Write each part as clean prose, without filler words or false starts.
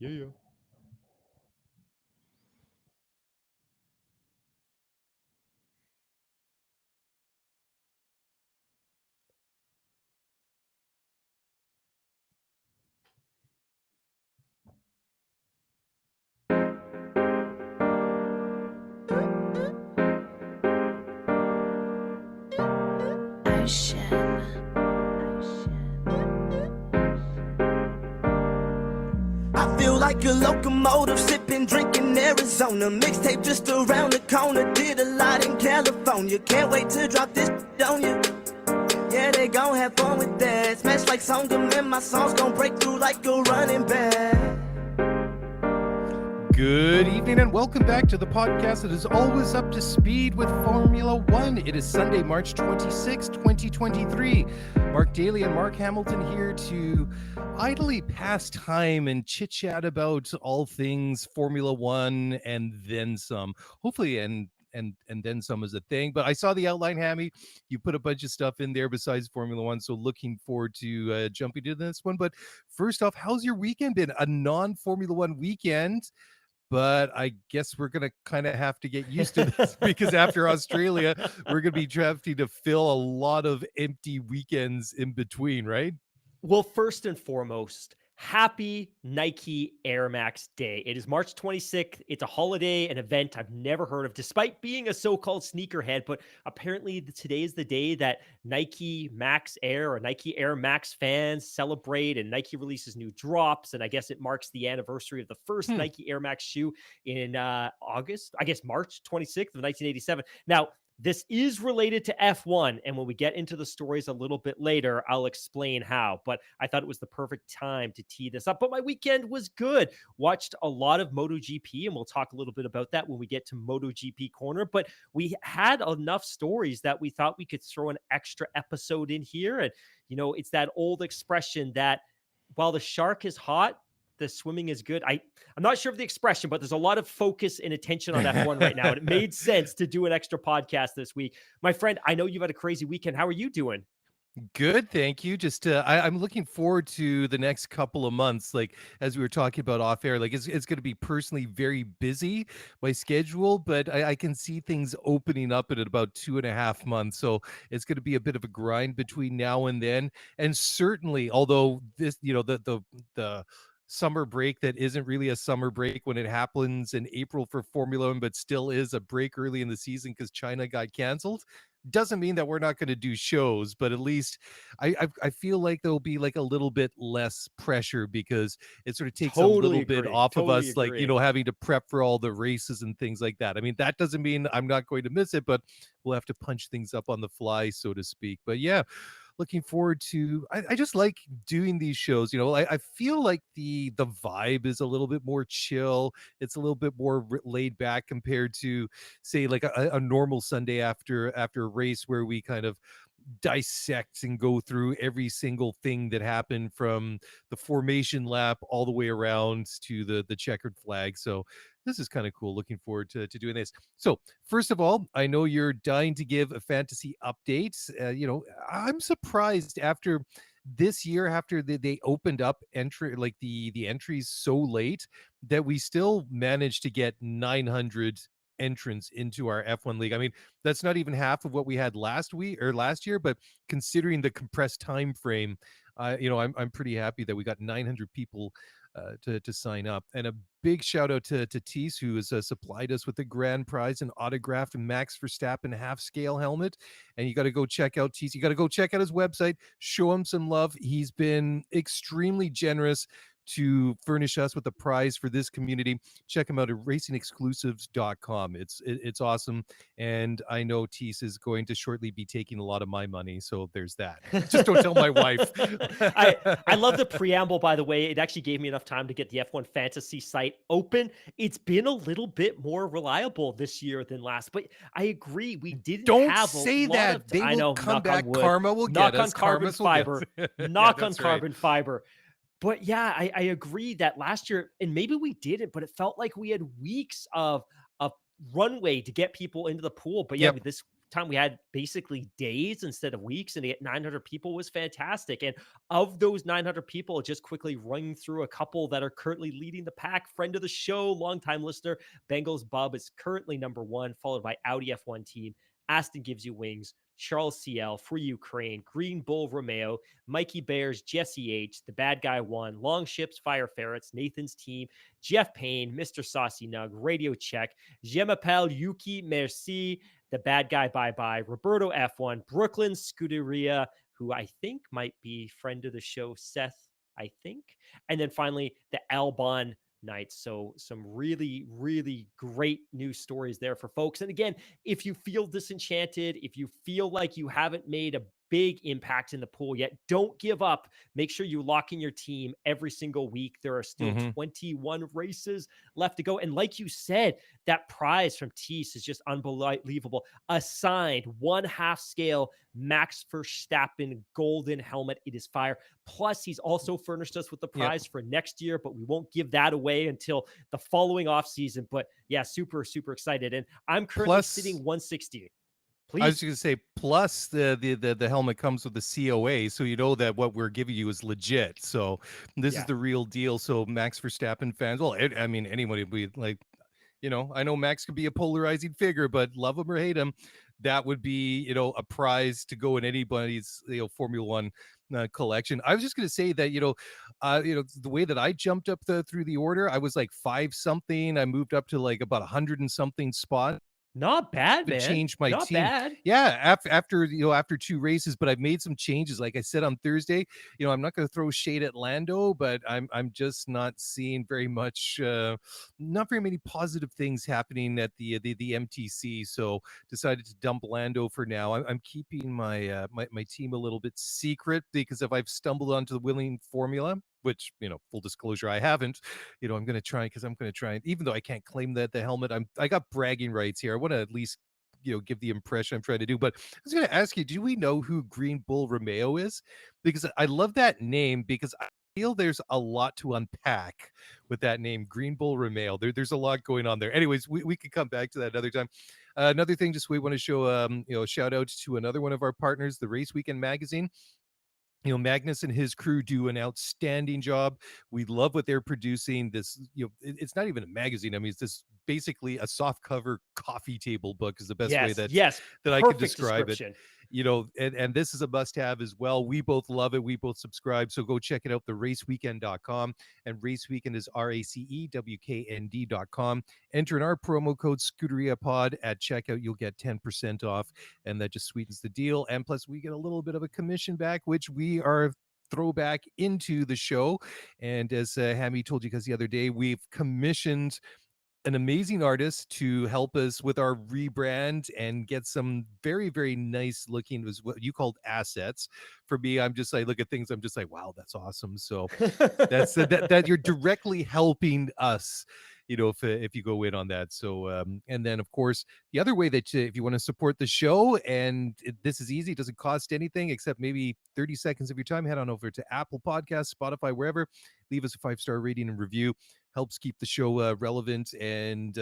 Yeah. I feel like a locomotive sipping, drinking Arizona. Mixtape just around the corner. Did a lot in California. Can't wait to drop this on you. Yeah, they gon' have fun with that. Smash like Songam and my songs gon' break through like a running back. Good evening and welcome back to the podcast that is always up to speed with Formula One. It is Sunday, March 26, 2023. Mark Daly and Mark Hamilton here to idly pass time and chit-chat about all things Formula One and then some. Hopefully, and then some is a thing. But I saw the outline, Hammy. You put a bunch of stuff in there besides Formula One, so looking forward to jumping into this one. But first off, how's your weekend been? A non-Formula One weekend. But I guess we're going to kind of have to get used to this because after Australia, we're going to be having to fill a lot of empty weekends in between, right? Well, first and foremost, happy Nike Air Max Day. It is March 26th. It's a holiday, an event I've never heard of, despite being a so-called sneakerhead. But apparently today is the day that Nike Max Air or Nike Air Max fans celebrate, and Nike releases new drops. And I guess it marks the anniversary of the first Nike Air Max shoe in March 26th of 1987. Now, this is related to F1, and when we get into the stories a little bit later, I'll explain how. But I thought it was the perfect time to tee this up. But my weekend was good. Watched a lot of MotoGP, and we'll talk a little bit about that when we get to MotoGP Corner. But we had enough stories that we thought we could throw an extra episode in here. And, you know, it's that old expression that while the shark is hot, the swimming is good. I'm not sure of the expression, but there's a lot of focus and attention on F1 right now. And it made sense to do an extra podcast this week. My friend, I know you've had a crazy weekend. How are you doing? Good, thank you. Just I'm looking forward to the next couple of months. Like as we were talking about off air, like it's going to be personally very busy my schedule, but I can see things opening up in about 2.5 months. So it's going to be a bit of a grind between now and then. And certainly, although this, the summer break that isn't really a summer break when it happens in April for Formula One, but still is a break early in the season because China got canceled, doesn't mean that we're not going to do shows, but at least I feel like there'll be like a little bit less pressure because it sort of takes a little bit off of us, like, you know, having to prep for all the races and things like that. I mean, that doesn't mean I'm not going to miss it, but we'll have to punch things up on the fly, so to speak. But yeah, looking forward to I just like doing these shows. You know, I feel like the vibe is a little bit more chill. It's a little bit more laid back compared to say like a normal Sunday after a race where we kind of dissect and go through every single thing that happened from the formation lap all the way around to the checkered flag. So this is kind of cool. Looking forward to doing this. So first of all, I know you're dying to give a fantasy update. You know, I'm surprised after this year, after they opened up entry, like the entries so late, that we still managed to get 900 entrants into our F1 league. I mean, that's not even half of what we had last week or last year, but considering the compressed time frame, you know, I'm pretty happy that we got 900 people to sign up. And a big shout out to Teese, who has supplied us with the grand prize, an autographed Max Verstappen half scale helmet. And you got to go check out Teese. You got to go check out his website, show him some love. He's been extremely generous to furnish us with a prize for this community. Check him out at racingexclusives.com. It's awesome. And I know Teese is going to shortly be taking a lot of my money. So there's that. Just don't tell my wife. I love the preamble, by the way. It actually gave me enough time to get the F1 fantasy site open. It's been a little bit more reliable this year than last, but I agree. We didn't don't say that. They I will know, come back. Karma will knock get on us. carbon fiber. Knock on carbon right. fiber. But yeah, I agree that last year, and maybe we didn't, but it felt like we had weeks of runway to get people into the pool. But yeah, Yep. time we had basically days instead of weeks, and to get 900 people was fantastic. And of those 900 people, just quickly running through a couple that are currently leading the pack. Friend of the show, longtime listener, Bengals Bub is currently number one, followed by Audi F1 team, Aston Gives You Wings, Charles CL, Free Ukraine, Green Bull Romeo, Mikey Bears, Jesse H, The Bad Guy One, Long Ships, Fire Ferrets, Nathan's Team, Jeff Payne, Mr. Saucy Nug, Radio Check, Je m'appelle Yuki Merci, The Bad Guy Bye Bye, Roberto F1, Brooklyn Scuderia, who I think might be friend of the show, Seth, I think. And then finally, the Albon Knights. So some really, really great news stories there for folks. And again, if you feel disenchanted, if you feel like you haven't made a big impact in the pool yet, don't give up. Make sure you lock in your team every single week. There are still Mhm. 21 races left to go. And like you said, that prize from Tease is just unbelievable. A signed 1/2 scale Max Verstappen golden helmet. It is fire. Plus, he's also furnished us with the Yep. prize for next year, but we won't give that away until the following off season. But yeah, super, super excited. And I'm currently Plus, sitting 160. I was Please. just gonna say, plus the helmet comes with the COA, so you know that what we're giving you is legit. So this is Yeah. the real deal. So Max Verstappen fans, well, I mean, anybody would be like, I know Max could be a polarizing figure, but love him or hate him, that would be, a prize to go in anybody's, Formula One collection. I was just going to say that, the way that I jumped up through the order, I was like five something. I moved up to like about 100 and something spot. Not bad, Even man. changed my Not team. bad. Yeah, after two races, but I've made some changes. Like I said on Thursday, I'm not going to throw shade at Lando, but I'm just not seeing very much, not very many positive things happening at the MTC. So decided to dump Lando for now. I'm keeping my team a little bit secret because if I've stumbled onto the winning formula, which full disclosure I haven't, I'm going to try because I'm going to try, even though I can't claim that the helmet, I got bragging rights here. I want to at least give the impression I'm trying to do. But I was going to ask you, do we know who Green Bull Romeo is? Because I love that name, because I feel there's a lot to unpack with that name, Green Bull Romeo. There's a lot going on there. Anyways, we could come back to that another time. Another thing, just we want to show shout out to another one of our partners, the Race Weekend magazine. Magnus and his crew do an outstanding job. We love what they're producing. This, it's not even a magazine. I mean, it's this basically a soft cover coffee table book is the best way Yes. Yes. that I could Perfect describe it. description. And this is a must have as well. We both love it. We both subscribe. So go check it out, theraceweekend.com. And Race Weekend is RACEWKND.com. Enter in our promo code Scuderia Pod at checkout. You'll get 10% off, and that just sweetens the deal. And plus, we get a little bit of a commission back, which we are throwback into the show. And as Hammy told you guys the other day, we've commissioned an amazing artist to help us with our rebrand and get some very, very nice looking, was what you called assets. For me, I'm just, I look at things, I'm just like, wow, that's awesome. So that's that you're directly helping us, if you go in on that. So and then of course the other way that if you want to support the show, and this is easy, it doesn't cost anything except maybe 30 seconds of your time, head on over to Apple Podcasts, Spotify, wherever, leave us a 5-star rating and review. Helps keep the show relevant and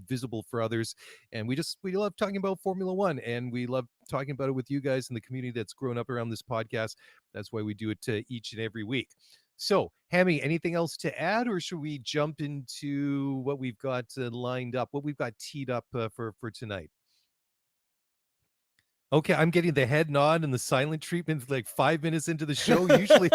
visible for others. And we love talking about Formula One, and we love talking about it with you guys in the community that's grown up around this podcast. That's why we do it each and every week. So, Hammy, anything else to add, or should we jump into what we've got lined up, what we've got teed up for tonight? Okay, I'm getting the head nod and the silent treatment like 5 minutes into the show. Usually,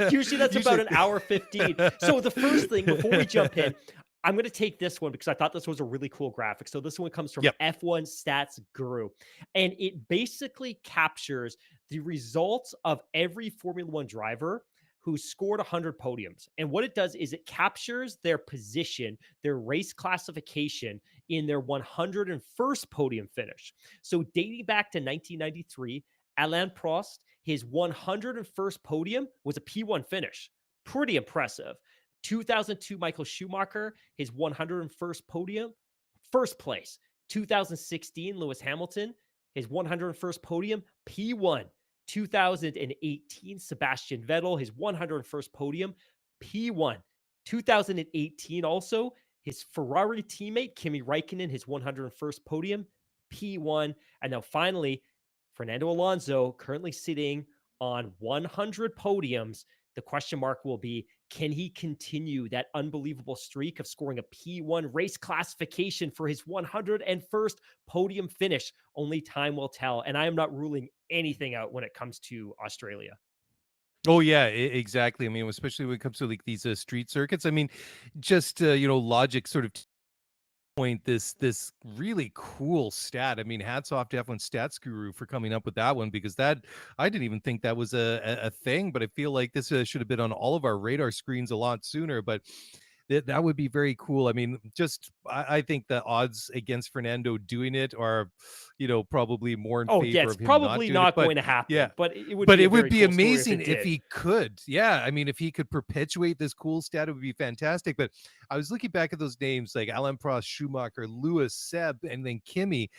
Usually that's about usually, an hour 15. So the first thing before we jump in, I'm going to take this one because I thought this was a really cool graphic. So this one comes from Yep. F1 Stats Guru, and it basically captures the results of every Formula One driver who scored 100 podiums. And what it does is it captures their position, their race classification in their 101st podium finish. So dating back to 1993, Alain Prost, his 101st podium was a P1 finish. Pretty impressive. 2002, Michael Schumacher, his 101st podium, first place. 2016, Lewis Hamilton, his 101st podium, P1. 2018, Sebastian Vettel, his 101st podium, P1. 2018 also, his Ferrari teammate, Kimi Räikkönen, his 101st podium, P1. And now finally, Fernando Alonso currently sitting on 100 podiums. The question mark will be, can he continue that unbelievable streak of scoring a P1 race classification for his 101st podium finish? Only time will tell. And I am not ruling anything out when it comes to Australia. Oh yeah, exactly. I mean, especially when it comes to like these street circuits. I mean, just logic sort of point this really cool stat. I mean, hats off to F1 Stats Guru for coming up with that one, because that I didn't even think that was a thing. But I feel like this should have been on all of our radar screens a lot sooner. But that would be very cool. I mean, just I think the odds against Fernando doing it are, probably more in Oh, yeah, favor it's of him not probably doing it. not But going to yeah, happen, but it would but be a it would very be cool story if amazing it if did. he could. Yeah, I mean, if he could perpetuate this cool stat, it would be fantastic. But I was looking back at those names like Alain Prost, Schumacher, Lewis, Seb, and then Kimi,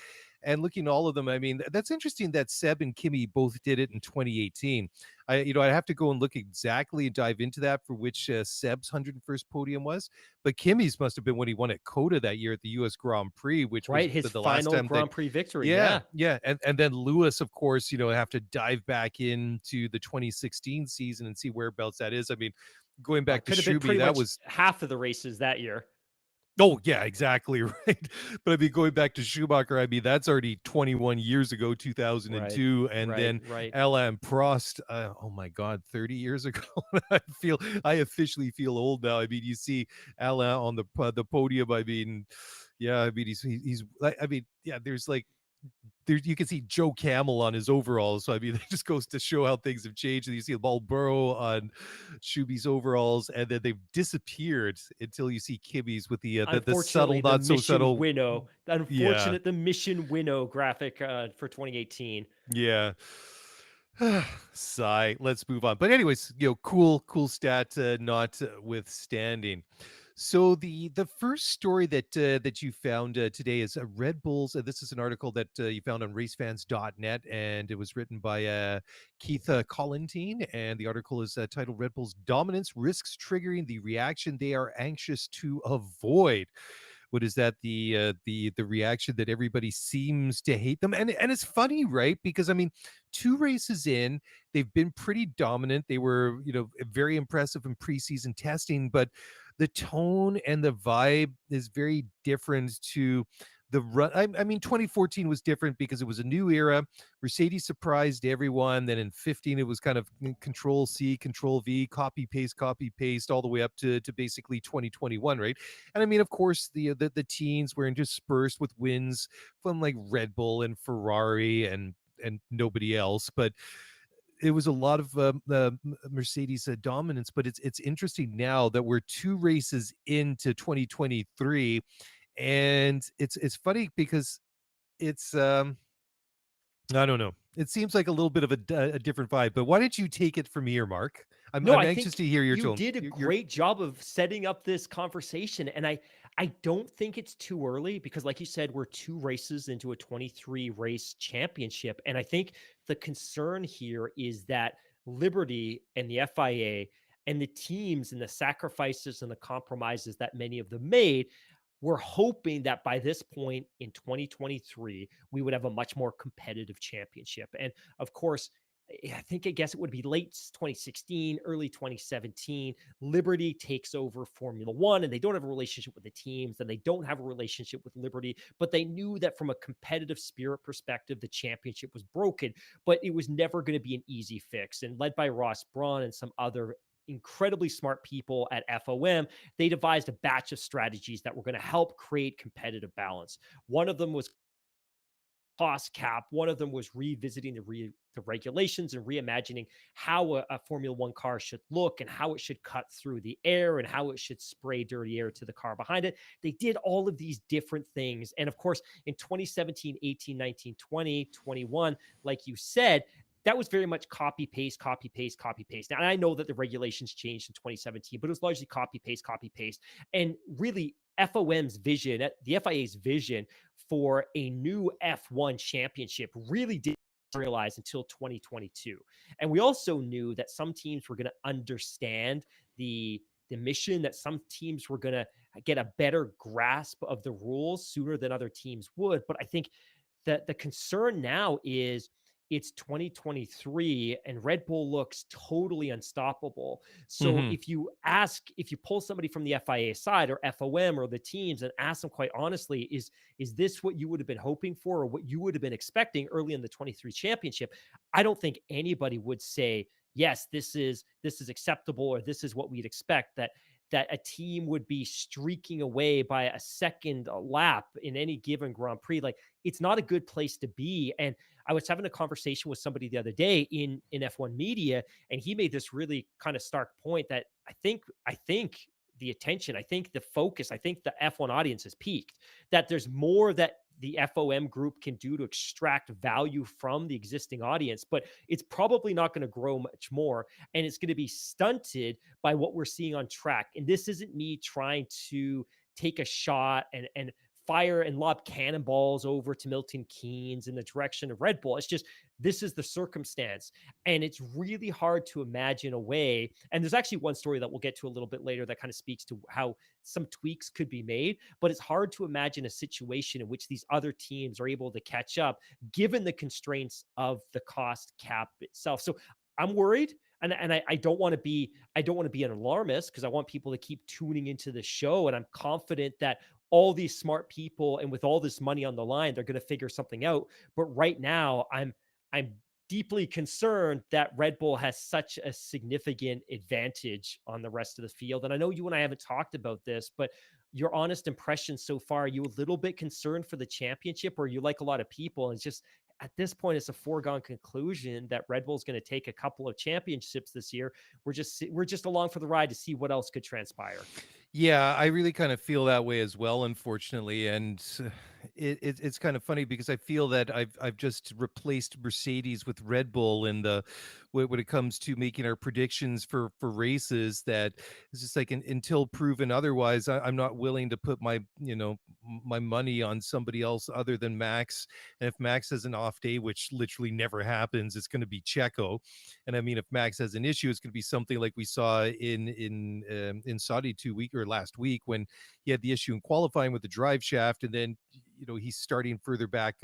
and looking at all of them. I mean, that's interesting that Seb and Kimi both did it in 2018. I have to go and look exactly and dive into that for which Seb's 101st podium was. But Kimi's must have been when he won at Coda that year at the U.S. Grand Prix, which was Right, his the last final time that. Grand Prix victory, Yeah, yeah. yeah, and then Lewis, of course, have to dive back into the 2016 season and see whereabouts that is. I mean, going back to Could have been Shuby, pretty that much was. half of the races that year. Oh, yeah, exactly, right. But I mean, going back to Schumacher, I mean, that's already 21 years ago, Right, 2002, and right, then right. Alain Prost, oh my God, 30 years ago. I officially feel old now. I mean, you see Alain on the podium. I mean, yeah, I mean, he's I mean, yeah, there's like there you can see Joe Camel on his overalls. So I mean, it just goes to show how things have changed. And you see Marlboro on Shuby's overalls, and then they've disappeared until you see Kimi's with the Unfortunately, subtle, the not so Mission subtle. Winnow, Yeah, the Mission Winnow graphic for 2018. yeah. Sigh. Let's move on. But anyways, cool stat, notwithstanding. So the first story that you found today is Red Bulls. This is an article that you found on racefans.net, and it was written by Keith Collintine, and the article is titled "Red Bull's Dominance Risks Triggering the Reaction They Are Anxious to Avoid." What is that? The reaction that everybody seems to hate them, and it's funny, right? Because I mean, 2 races in, they've been pretty dominant. They were, very impressive in preseason testing, but the tone and the vibe is very different to the run. I mean, 2014 was different because it was a new era. Mercedes surprised everyone. Then in 15, it was kind of Control C, Control V, copy paste, all the way up to basically 2021, right? And I mean, of course, the teens were interspersed with wins from like Red Bull and Ferrari and nobody else, but it was a lot of Mercedes dominance. But it's interesting now that we're 2 races into 2023, and it's funny because it's I don't know. It seems like a little bit of a different vibe. But why don't you take it from here, Mark? I'm No, I'm I anxious think to hear your you tone. did a Your great job of setting up this conversation. And I don't think it's too early because, like you said, we're 2 races into a 23 race championship. And I think the concern here is that Liberty and the FIA and the teams and the sacrifices and the compromises that many of them made, we're hoping that by this point in 2023, we would have a much more competitive championship. And of course, I guess it would be late 2016, early 2017. Liberty takes over Formula One, and they don't have a relationship with the teams, and they don't have a relationship with Liberty. But they knew that from a competitive spirit perspective, the championship was broken, but it was never going to be an easy fix. And led by Ross Brawn and some other incredibly smart people at FOM, they devised a batch of strategies that were going to help create competitive balance. One of them was cost cap. One of them was revisiting the regulations and reimagining how a Formula One car should look and how it should cut through the air and how it should spray dirty air to the car behind it. They did all of these different things. And of course, in 2017, 18, 19, 20, 21, like you said, that was very much copy paste, copy paste, copy paste. Now, I know that the regulations changed in 2017, but it was largely copy paste, copy paste. And really, FOM's vision, the FIA's vision for a new F1 championship really didn't realize until 2022. And we also knew that some teams were going to understand the mission, that some teams were going to get a better grasp of the rules sooner than other teams would. But I think The concern now is it's 2023 and Red Bull looks totally unstoppable. So Hmm. if you pull somebody from the FIA side or FOM or the teams and ask them quite honestly, is this what you would have been hoping for or what you would have been expecting early in the 23 championship? I don't think anybody would say, yes, this is acceptable or this is what we'd expect. That a team would be streaking away by a second lap in any given Grand Prix. Like, it's not a good place to be. And I was having a conversation with somebody the other day in F1 media, and he made this really kind of stark point that I think the attention, I think the focus, I think the F1 audience has peaked. That there's more that the FOM group can do to extract value from the existing audience, but it's probably not going to grow much more, and it's going to be stunted by what we're seeing on track. And this isn't me trying to take a shot and fire and lob cannonballs over to Milton Keynes in the direction of Red Bull. It's just this is the circumstance. And it's really hard to imagine a way. And there's actually one story that we'll get to a little bit later that kind of speaks to how some tweaks could be made, but it's hard to imagine a situation in which these other teams are able to catch up given the constraints of the cost cap itself. So I'm worried. And I don't want to be an alarmist because I want people to keep tuning into the show. And I'm confident that all these smart people and with all this money on the line, they're going to figure something out. But right now, I'm deeply concerned that Red Bull has such a significant advantage on the rest of the field. And I know you and I haven't talked about this, but your honest impression so far, are you a little bit concerned for the championship, or you like a lot of people? And it's just at this point, it's a foregone conclusion that Red Bull's going to take a couple of championships this year. We're just along for the ride to see what else could transpire. Yeah, I really kind of feel that way as well, unfortunately, and it's kind of funny because I feel that I've just replaced Mercedes with Red Bull in the when it comes to making our predictions for races. That it's just like until proven otherwise, I'm not willing to put my my money on somebody else other than Max. And if Max has an off day, which literally never happens, it's going to be Checo. And I mean, if Max has an issue, it's going to be something like we saw in Saudi 2 week or last week when he had the issue in qualifying with the drive shaft, and then he's starting further back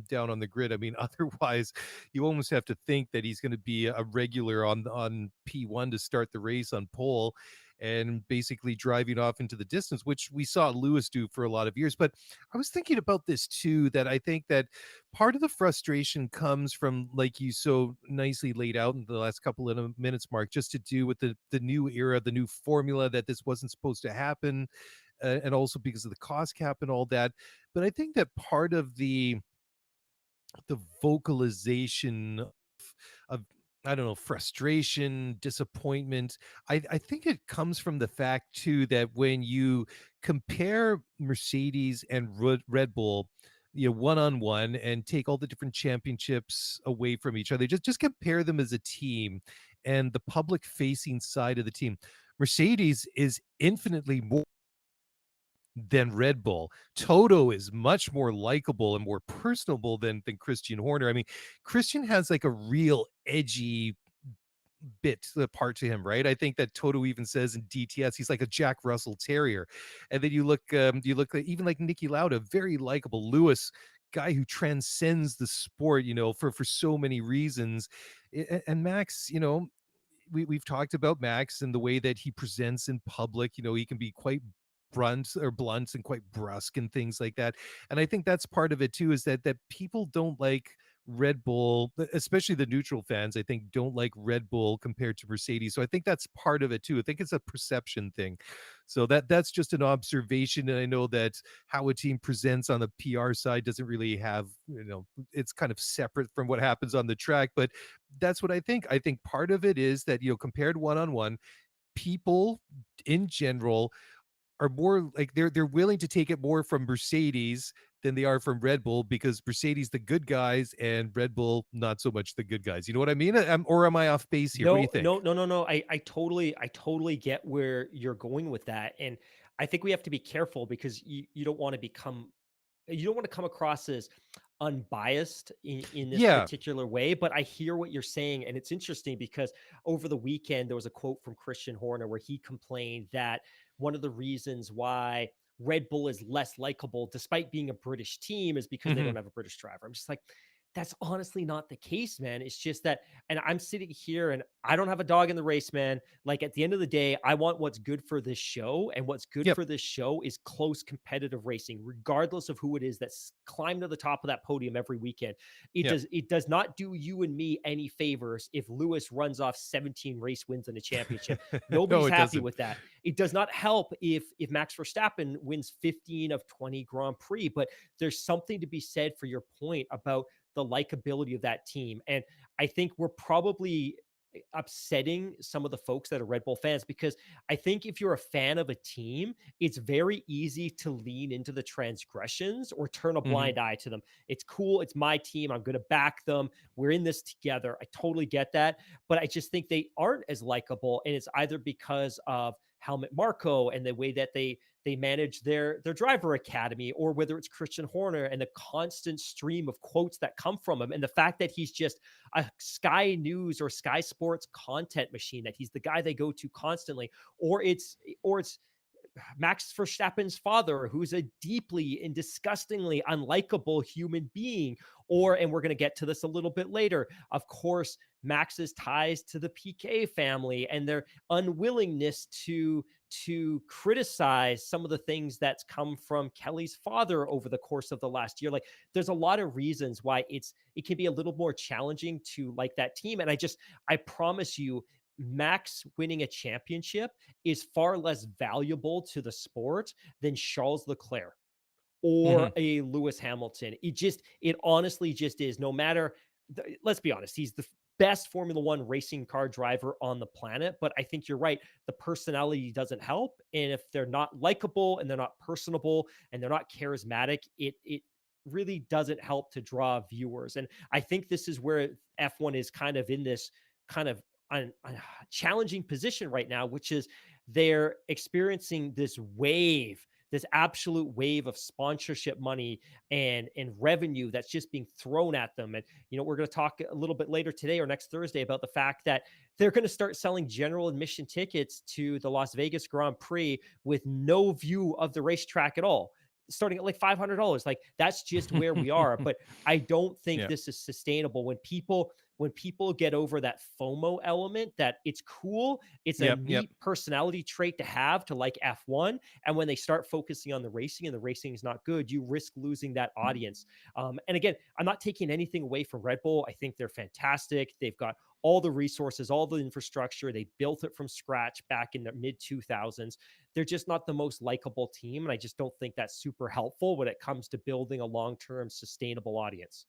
down on the grid. I mean, otherwise, you almost have to think that he's going to be a regular on P1 to start the race on pole and basically driving off into the distance, which we saw Lewis do for a lot of years. But I was thinking about this too, that I think that part of the frustration comes from, like you so nicely laid out in the last couple of minutes, Mark, just to do with the new era, the new formula, that this wasn't supposed to happen, and also because of the cost cap and all that. But I think that part of the vocalization of I don't know, frustration, disappointment. I think it comes from the fact too that when you compare Mercedes and Red Bull, one on one, and take all the different championships away from each other, just compare them as a team and the public facing side of the team. Mercedes is infinitely more than Red Bull. Toto is much more likable and more personable than Christian Horner. I mean, Christian has like a real edgy bit to the part to him, right? I think that Toto even says in DTS he's like a Jack Russell Terrier. And then you look at even like Nicky Lauda, very likable. Lewis, guy who transcends the sport, for so many reasons. And Max, we've talked about Max and the way that he presents in public. He can be quite blunt and quite brusque and things like that. And I think that's part of it too, is that people don't like Red Bull, especially the neutral fans, I think don't like Red Bull compared to Mercedes. So I think that's part of it too. I think it's a perception thing. So that's just an observation. And I know that how a team presents on the PR side doesn't really have, it's kind of separate from what happens on the track. But that's what I think. I think part of it is that, compared one on one, people in general are more like they're willing to take it more from Mercedes than they are from Red Bull, because Mercedes the good guys and Red Bull not so much the good guys. You know what I mean? Or am I off base here? What do you No, think? no, no, no, no. I totally get where you're going with that. And I think we have to be careful because you don't want to come across as unbiased in this Yeah. particular way. But I hear what you're saying. And it's interesting because over the weekend, there was a quote from Christian Horner where he complained that one of the reasons why Red Bull is less likable despite being a British team is because they Mhm. don't have a British driver. I'm just like, that's honestly not the case, man. It's just that, and I'm sitting here and I don't have a dog in the race, man. Like at the end of the day, I want what's good for this show. And what's good Yep. for this show is close competitive racing, regardless of who it is that's climbed to the top of that podium every weekend. Yep. It does not do you and me any favors if Lewis runs off 17 race wins in a championship. No, Nobody's it happy doesn't. with that. It does not help if Max Verstappen wins 15 of 20 Grand Prix, but there's something to be said for your point about the likability of that team. And I think we're probably upsetting some of the folks that are Red Bull fans because I think if you're a fan of a team, it's very easy to lean into the transgressions or turn a Mhm. blind eye to them. It's cool. It's my team. I'm going to back them. We're in this together. I totally get that. But I just think they aren't as likable. And it's either because of Helmut Marko and the way that they manage their driver academy, or whether it's Christian Horner and the constant stream of quotes that come from him, and the fact that he's just a Sky News or Sky Sports content machine, that he's the guy they go to constantly, or it's Max Verstappen's father, who's a deeply and disgustingly unlikable human being. Or, and we're going to get to this a little bit later, of course, Max's ties to the PK family and their unwillingness to criticize some of the things that's come from Kelly's father over the course of the last year. Like there's a lot of reasons why it can be a little more challenging to like that team. And I promise you, Max winning a championship is far less valuable to the sport than Charles Leclerc or Mhm. a Lewis Hamilton. It honestly just is. No matter, let's be honest, he's the best Formula One racing car driver on the planet. But I think you're right. The personality doesn't help. And if they're not likable and they're not personable and they're not charismatic, it really doesn't help to draw viewers. And I think this is where F1 is kind of in this kind of a challenging position right now, which is they're experiencing this absolute wave of sponsorship money and revenue that's just being thrown at them. And we're going to talk a little bit later today or next Thursday about the fact that they're going to start selling general admission tickets to the Las Vegas Grand Prix with no view of the racetrack at all, starting at like $500. Like that's just where we are. But I don't think Yeah. this is sustainable when people get over that FOMO element, that it's cool, it's a Yep. Yep. neat personality trait to have to like F1. And when they start focusing on the racing and the racing is not good, you risk losing that audience. And again, I'm not taking anything away from Red Bull. I think they're fantastic. They've got all the resources, all the infrastructure. They built it from scratch back in the mid 2000s. They're just not the most likable team. And I just don't think that's super helpful when it comes to building a long term sustainable audience.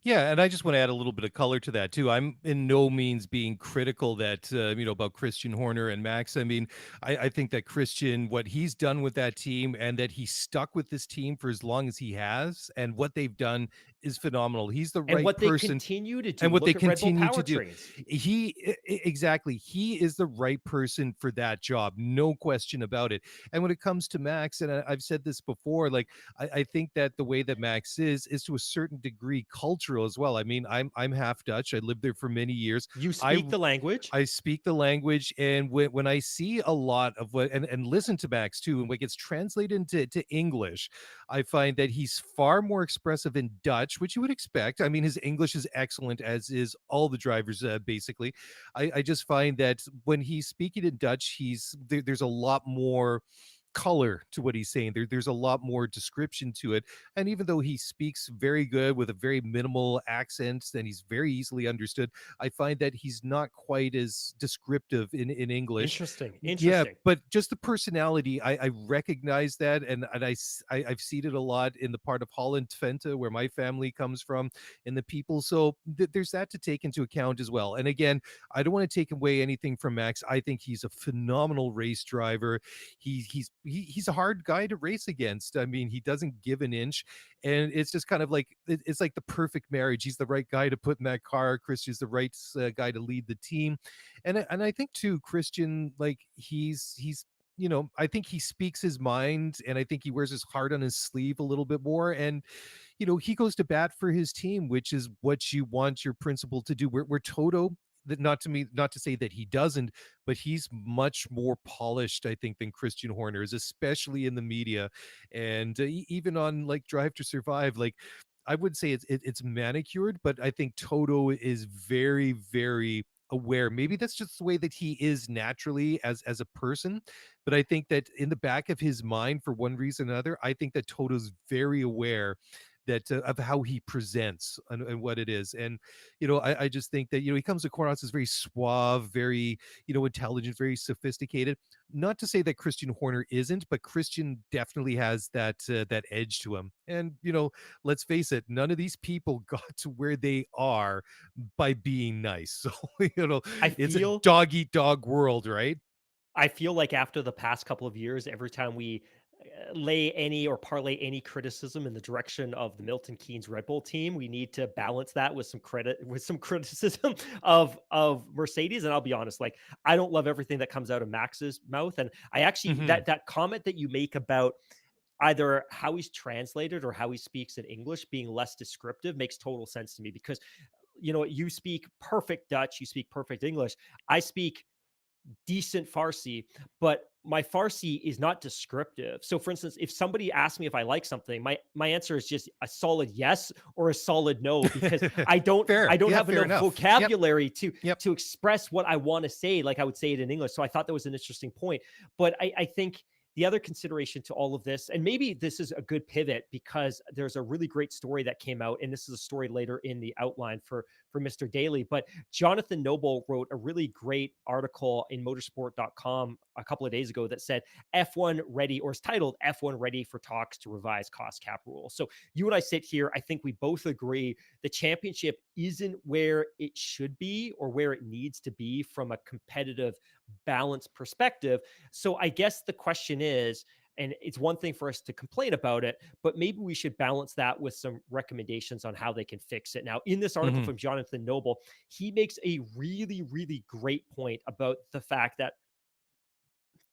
Yeah, and I just want to add a little bit of color to that too. I'm in no means being critical that about Christian Horner and Max. I mean, I think that Christian, what he's done with that team, and that he stuck with this team for as long as he has, and what they've done is phenomenal. He's the And right what they person, continue to and do. what they Look at Red Bull continue to do. powertrains. Exactly, he is the right person for that job, no question about it. And when it comes to Max, and I've said this before, like I think that the way that Max is to a certain degree cultural as well. I mean, I'm half Dutch. I lived there for many years. You I speak the language. I speak the language, and when I see a lot of what, and listen to Max too, and what gets translated into English, I find that he's far more expressive in Dutch, which you would expect. I mean, his English is excellent, as is all the drivers, basically. I just find that when he's speaking in Dutch, there's a lot more color to what he's saying. There's a lot more description to it. And even though he speaks very good with a very minimal accent, and he's very easily understood, I find that he's not quite as descriptive in English. Interesting. Yeah, Interesting. but just the personality, I recognize that, and I've seen it a lot in the part of Holland Twente where my family comes from, and the people. So there's that to take into account as well. And again, I don't want to take away anything from Max. I think he's a phenomenal race driver. He's a hard guy to race against. I mean, he doesn't give an inch, and it's just kind of like it's like the perfect marriage. He's the right guy to put in that car. Christian's the right guy to lead the team, and I think too, Christian, like he's I think he speaks his mind, and I think he wears his heart on his sleeve a little bit more, and he goes to bat for his team, which is what you want your principal to do. Where Toto, that, not to say that he doesn't, but he's much more polished, I think, than Christian Horner is, especially in the media, and even on like Drive to Survive. Like, I would say it's manicured, but I think Toto is very, very aware. Maybe that's just the way that he is naturally as a person, but I think that in the back of his mind, for one reason or another, I think that Toto's very aware that of how he presents and what it is. And I just think that he comes across as very suave, very intelligent, very sophisticated. Not to say that Christian Horner isn't, but Christian definitely has that edge to him. And let's face it, none of these people got to where they are by being nice. So I it's a feel dog eat dog world, right? I feel like after the past couple of years, every time we lay any or parlay any criticism in the direction of the Milton Keynes Red Bull team, we need to balance that with some criticism of Mercedes. And I'll be honest, like, I don't love everything that comes out of Max's mouth. And I actually, Hmm. that comment that you make about either how he's translated or how he speaks in English being less descriptive makes total sense to me, because you speak perfect Dutch, you speak perfect English. I speak decent Farsi, but my Farsi is not descriptive. So for instance, if somebody asks me if I like something, my answer is just a solid yes or a solid no, because I don't Fair. I don't Yeah, have fair enough enough. Yep. vocabulary to Yep. to express what I want to say like I would say it in English. So I thought that was an interesting point. But I think the other consideration to all of this, and maybe this is a good pivot, because there's a really great story that came out, and this is a story later in the outline for Mr. Daly. But Jonathan Noble wrote a really great article in motorsport.com a couple of days ago that said F1 ready, or is titled F1 ready for talks to revise cost cap rules. So you and I sit here, I think we both agree the championship isn't where it should be or where it needs to be from a competitive balance perspective. So I guess the question is, and it's one thing for us to complain about it, but maybe we should balance that with some recommendations on how they can fix it. Now, in this article Hmm. from Jonathan Noble, he makes a really, really great point about the fact that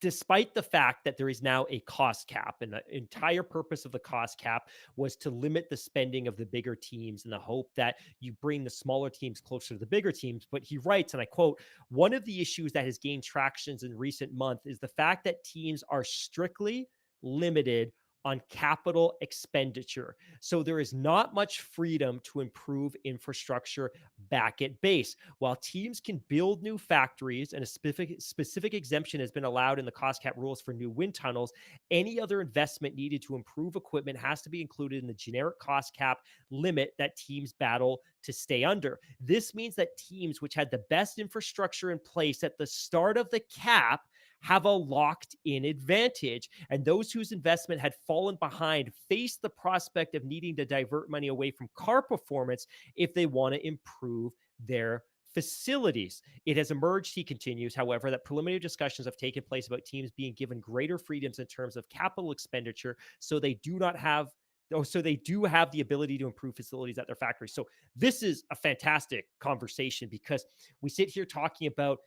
despite the fact that there is now a cost cap, and the entire purpose of the cost cap was to limit the spending of the bigger teams in the hope that you bring the smaller teams closer to the bigger teams. But he writes, and I quote, one of the issues that has gained tractions in recent months is the fact that teams are strictly limited on capital expenditure. So there is not much freedom to improve infrastructure back at base. While teams can build new factories, and a specific exemption has been allowed in the cost cap rules for new wind tunnels, any other investment needed to improve equipment has to be included in the generic cost cap limit that teams battle to stay under. This means that teams which had the best infrastructure in place at the start of the cap have a locked in advantage. And those whose investment had fallen behind face the prospect of needing to divert money away from car performance if they want to improve their facilities. It has emerged, he continues, however, that preliminary discussions have taken place about teams being given greater freedoms in terms of capital expenditure, so they do have the ability to improve facilities at their factories. So this is a fantastic conversation, because we sit here talking about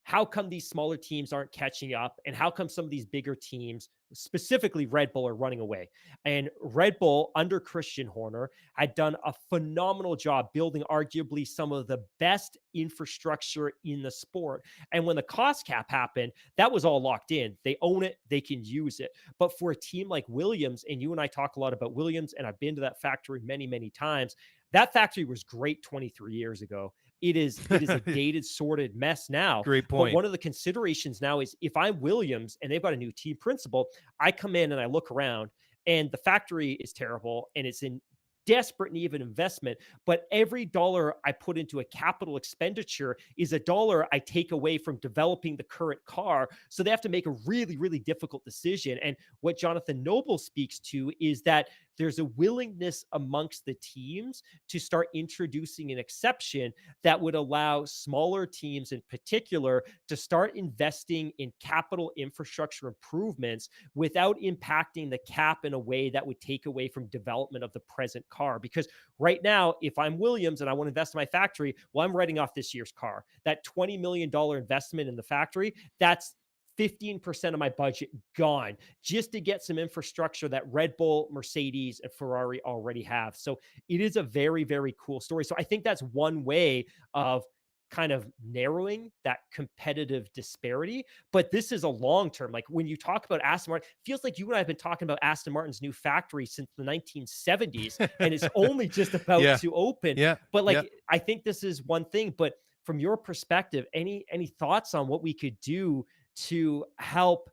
how come these smaller teams aren't catching up, and how come some of these bigger teams, specifically Red Bull, are running away. And Red Bull under Christian Horner had done a phenomenal job building arguably some of the best infrastructure in the sport. And when the cost cap happened, that was all locked in. They own it, they can use it. But for a team like Williams, and you and I talk a lot about Williams, and I've been to that factory many, many times. That factory was great 23 years ago. It is a dated, sorted mess now. Great But point. one of the considerations now is, if I'm Williams and they've got a new team principal, I come in and I look around, and the factory is terrible and it's in desperate need of an investment. But every dollar I put into a capital expenditure is a dollar I take away from developing the current car. So they have to make a really, really difficult decision. And what Jonathan Noble speaks to is that there's a willingness amongst the teams to start introducing an exception that would allow smaller teams in particular to start investing in capital infrastructure improvements without impacting the cap in a way that would take away from development of the present car. Because right now, if I'm Williams and I want to invest in my factory, well, I'm writing off this year's car. That $20 million investment in the factory, that's 15% of my budget gone just to get some infrastructure that Red Bull, Mercedes, and Ferrari already have. So it is a very, very cool story. So I think that's one way of kind of narrowing that competitive disparity. But this is a long term. Like when you talk about Aston Martin, feels like you and I have been talking about Aston Martin's new factory since the 1970s, and it's only just about Yeah, to open. yeah, But yeah. like, I think this is one thing. But from your perspective, any thoughts on what we could do to help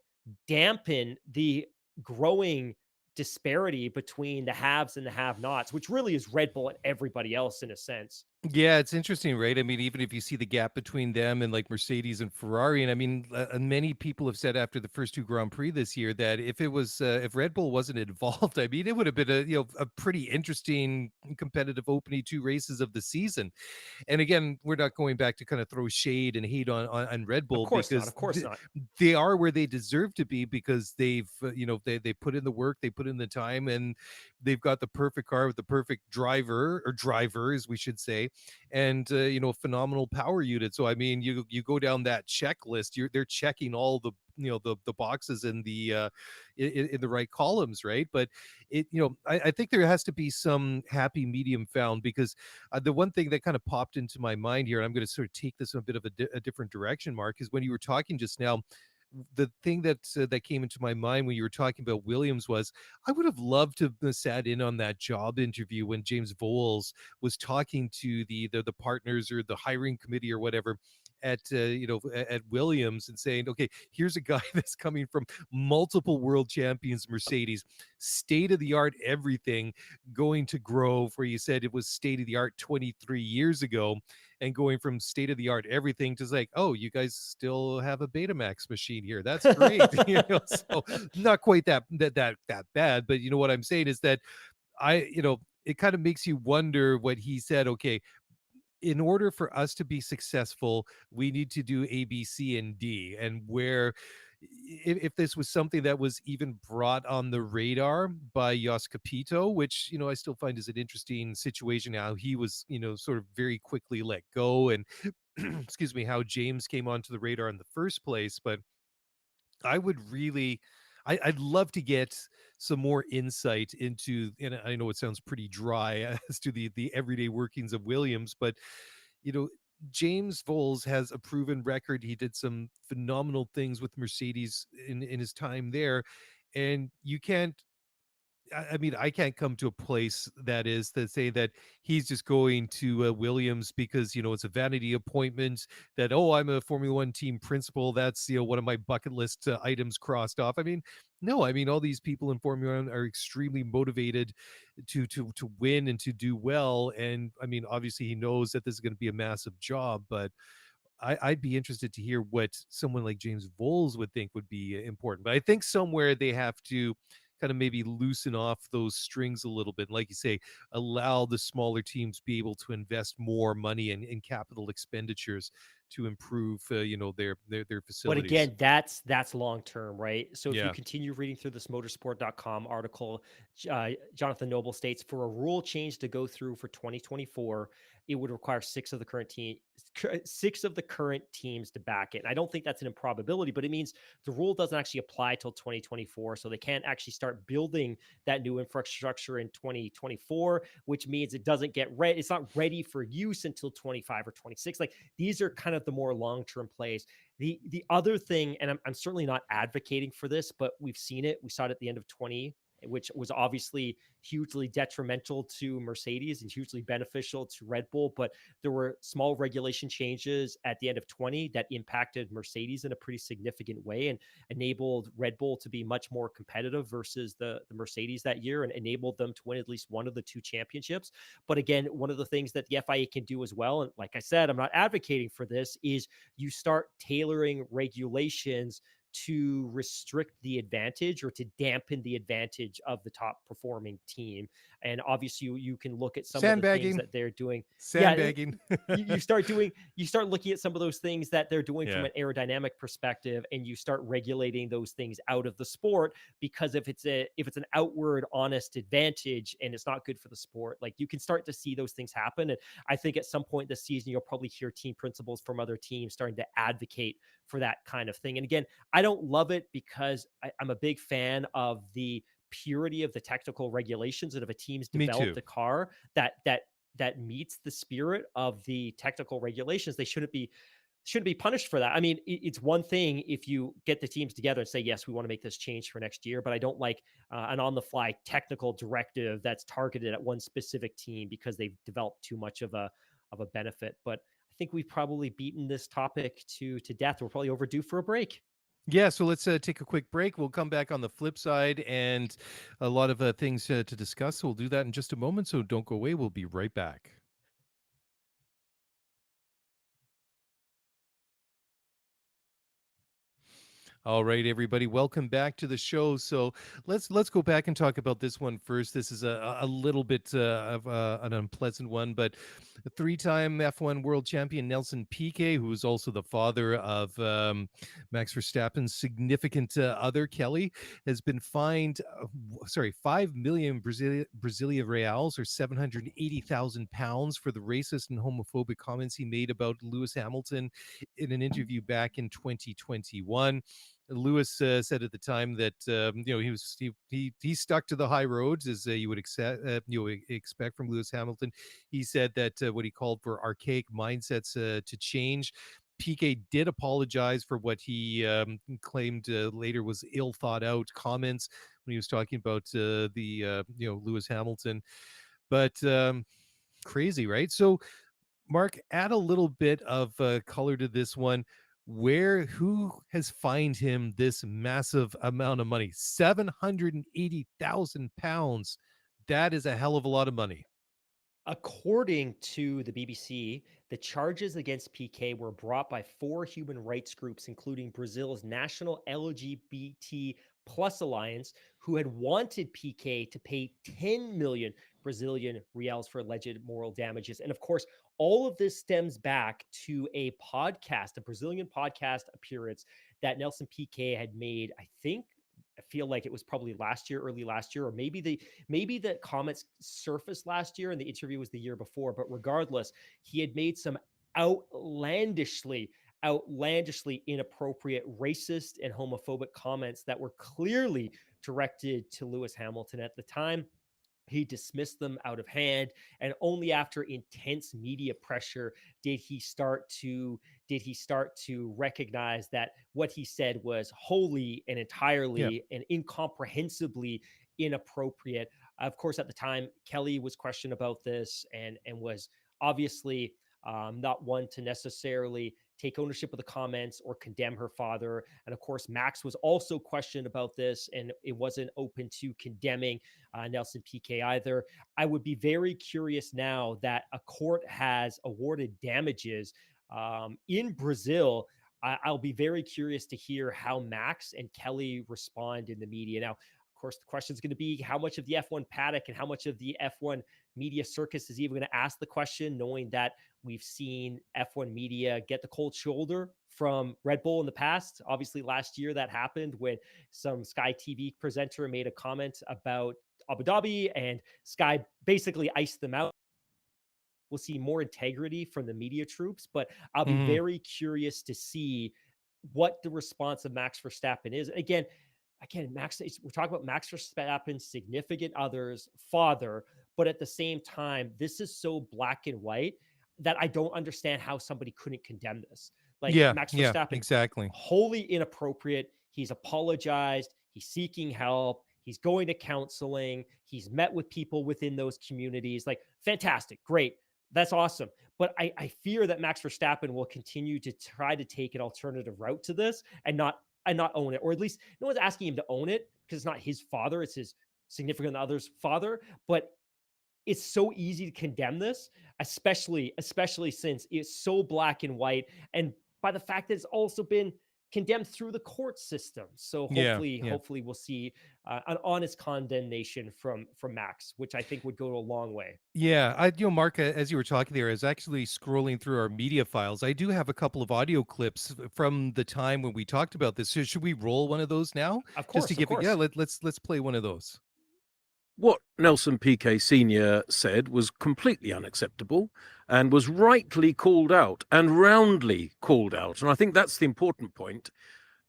dampen the growing disparity between the haves and the have-nots, which really is Red Bull and everybody else in a sense? Yeah, it's interesting, right? I mean, even if you see the gap between them and like Mercedes and Ferrari, and I mean, many people have said after the first two Grand Prix this year that if Red Bull wasn't involved, I mean, it would have been a pretty interesting competitive opening two races of the season. And again, we're not going back to kind of throw shade and hate on Red Of Bull course not. because Of course not. they are where they deserve to be because they've they put in the work, they put in the time, and they've got the perfect car with the perfect driver or drivers, we should say, and phenomenal power unit. So I mean, you go down that checklist, they're checking all the boxes in the in the right columns, right? But I think there has to be some happy medium found because the one thing that kind of popped into my mind here, and I'm going to sort of take this in a bit of a different direction, Mark, is when you were talking just now, the thing that came into my mind when you were talking about Williams was I would have loved to have sat in on that job interview when James Voles was talking to the partners or the hiring committee or whatever at at Williams and saying, okay, here's a guy that's coming from multiple world champions Mercedes, state of the art everything, going to Grove where you said it was state of the art 23 years ago, and going from state of the art everything to like, oh, you guys still have a Betamax machine here. That's great. So not quite that bad, but you know what I'm saying is that it kind of makes you wonder what he said. Okay, in order for us to be successful, we need to do A, B, C, and D. And where, if this was something that was even brought on the radar by Jos Capito, which, I still find is an interesting situation, how he was, sort of very quickly let go. And excuse me, how James came onto the radar in the first place. But I would really, I'd love to get some more insight into, and I know it sounds pretty dry as to the everyday workings of Williams, but you know, James Voles has a proven record. He did some phenomenal things with Mercedes in his time there, and you can't I mean, I can't come to a place that is to say that he's just going to Williams because it's a vanity appointment. That, oh, I'm a Formula One team principal. That's one of my bucket list items crossed off. I mean, no, I mean all these people in Formula One are extremely motivated to win and to do well. And I mean, obviously, he knows that this is going to be a massive job, but I'd be interested to hear what someone like James Voles would think would be important. But I think somewhere they have to kind of maybe loosen off those strings a little bit. Like you say, allow the smaller teams be able to invest more money in capital expenditures to improve, their But facilities. again, that's long term, right? So if you Yeah. continue reading through this motorsport.com article, Jonathan Noble states for a rule change to go through for 2024, it would require six of the current teams to back it. And I don't think that's an improbability, but it means the rule doesn't actually apply till 2024, so they can't actually start building that new infrastructure in 2024, which means it doesn't get ready. It's not ready for use until 25 or 26. Like these are kind of the more long term plays. The other thing, and I'm certainly not advocating for this, but we've seen it. We saw it at the end of 20, which was obviously hugely detrimental to Mercedes and hugely beneficial to Red Bull. But there were small regulation changes at the end of 20 that impacted Mercedes in a pretty significant way and enabled Red Bull to be much more competitive versus the Mercedes that year and enabled them to win at least one of the two championships. But again, one of the things that the FIA can do as well, and like I said, I'm not advocating for this, is you start tailoring regulations to restrict the advantage or to dampen the advantage of the top performing team. And obviously you can look at some of the things Sandbagging. that they're doing. Yeah, Sandbagging. you start looking at some of those things that they're doing from Yeah. an aerodynamic perspective, and you start regulating those things out of the sport, because if it's an outward honest advantage and it's not good for the sport, like you can start to see those things happen. And I think at some point this season you'll probably hear team principals from other teams starting to advocate for that kind of thing. And again, I don't love it because I'm a big fan of the purity of the technical regulations, and if a team's Me developed too. a car that meets the spirit of the technical regulations, they shouldn't be punished for that. I mean, it's one thing if you get the teams together and say, yes, we want to make this change for next year, but I don't like an on the fly technical directive that's targeted at one specific team because they've developed too much of a benefit. But I think we've probably beaten this topic to death. We're probably overdue for a break. Yeah, so let's take a quick break. We'll come back on the flip side and a lot of things to discuss. So we'll do that in just a moment. So don't go away. We'll be right back. All right, everybody, welcome back to the show. So let's go back and talk about this one first. This is a little bit of an unpleasant one, but a three-time F1 world champion Nelson Piquet, who is also the father of Max Verstappen's significant other, Kelly, has been fined, 5 million Brazilian reals, or 780,000 pounds, for the racist and homophobic comments he made about Lewis Hamilton in an interview back in 2021. Lewis said at the time that he stuck to the high roads, as you would expect from Lewis Hamilton. He said that what he called for archaic mindsets to change. Piquet did apologize for what he claimed later was ill thought out comments when he was talking about Lewis Hamilton. But crazy, right? So, Mark, add a little bit of color to this one. Who has fined him this massive amount of money? 780,000 pounds. That is a hell of a lot of money. According to the BBC, the charges against Piquet were brought by 4 human rights groups, including Brazil's National LGBT Plus Alliance, who had wanted Piquet to pay 10 million Brazilian reals for alleged moral damages. And of course, all of this stems back to a podcast, a Brazilian podcast appearance that Nelson Piquet had made, I feel like it was probably early last year, or maybe the comments surfaced last year and the interview was the year before. But regardless, he had made some outlandishly inappropriate, racist and homophobic comments that were clearly directed to Lewis Hamilton at the time. He dismissed them out of hand, and only after intense media pressure did he start to recognize that what he said was wholly and entirely and incomprehensibly inappropriate. Of course, at the time, Kelly was questioned about this and was obviously not one to necessarily take ownership of the comments or condemn her father. And of course, Max was also questioned about this, and it wasn't open to condemning Nelson Piquet either. I would be very curious now that a court has awarded damages in Brazil. I'll be very curious to hear how Max and Kelly respond in the media. Now, of course, the question is going to be how much of the F1 paddock and how much of the F1 media circus is even going to ask the question, knowing that we've seen F1 media get the cold shoulder from Red Bull in the past. Obviously, last year that happened when some Sky TV presenter made a comment about Abu Dhabi and Sky basically iced them out. We'll see more integrity from the media troops, but I'll be very curious to see what the response of Max Verstappen is. Again, Max, we're talking about Max Verstappen's significant other's father, but at the same time, this is so black and white that I don't understand how somebody couldn't condemn this. Like Max Verstappen, exactly. wholly inappropriate. He's apologized. He's seeking help. He's going to counseling. He's met with people within those communities. Like, fantastic. Great. That's awesome. But I fear that Max Verstappen will continue to try to take an alternative route to this and not own it, or at least no one's asking him to own it because it's not his father, it's his significant other's father. But it's so easy to condemn this, especially since it's so black and white, and by the fact that it's also been condemned through the court system. So hopefully we'll see an honest condemnation from Max, which I think would go a long way. Yeah, Mark, as you were talking there, I was actually scrolling through our media files. I do have a couple of audio clips from the time when we talked about this. So should we roll one of those now? Of course, just to give it. Yeah, let's play one of those. What Nelson Piquet Sr. said was completely unacceptable and was rightly called out and roundly called out. And I think that's the important point,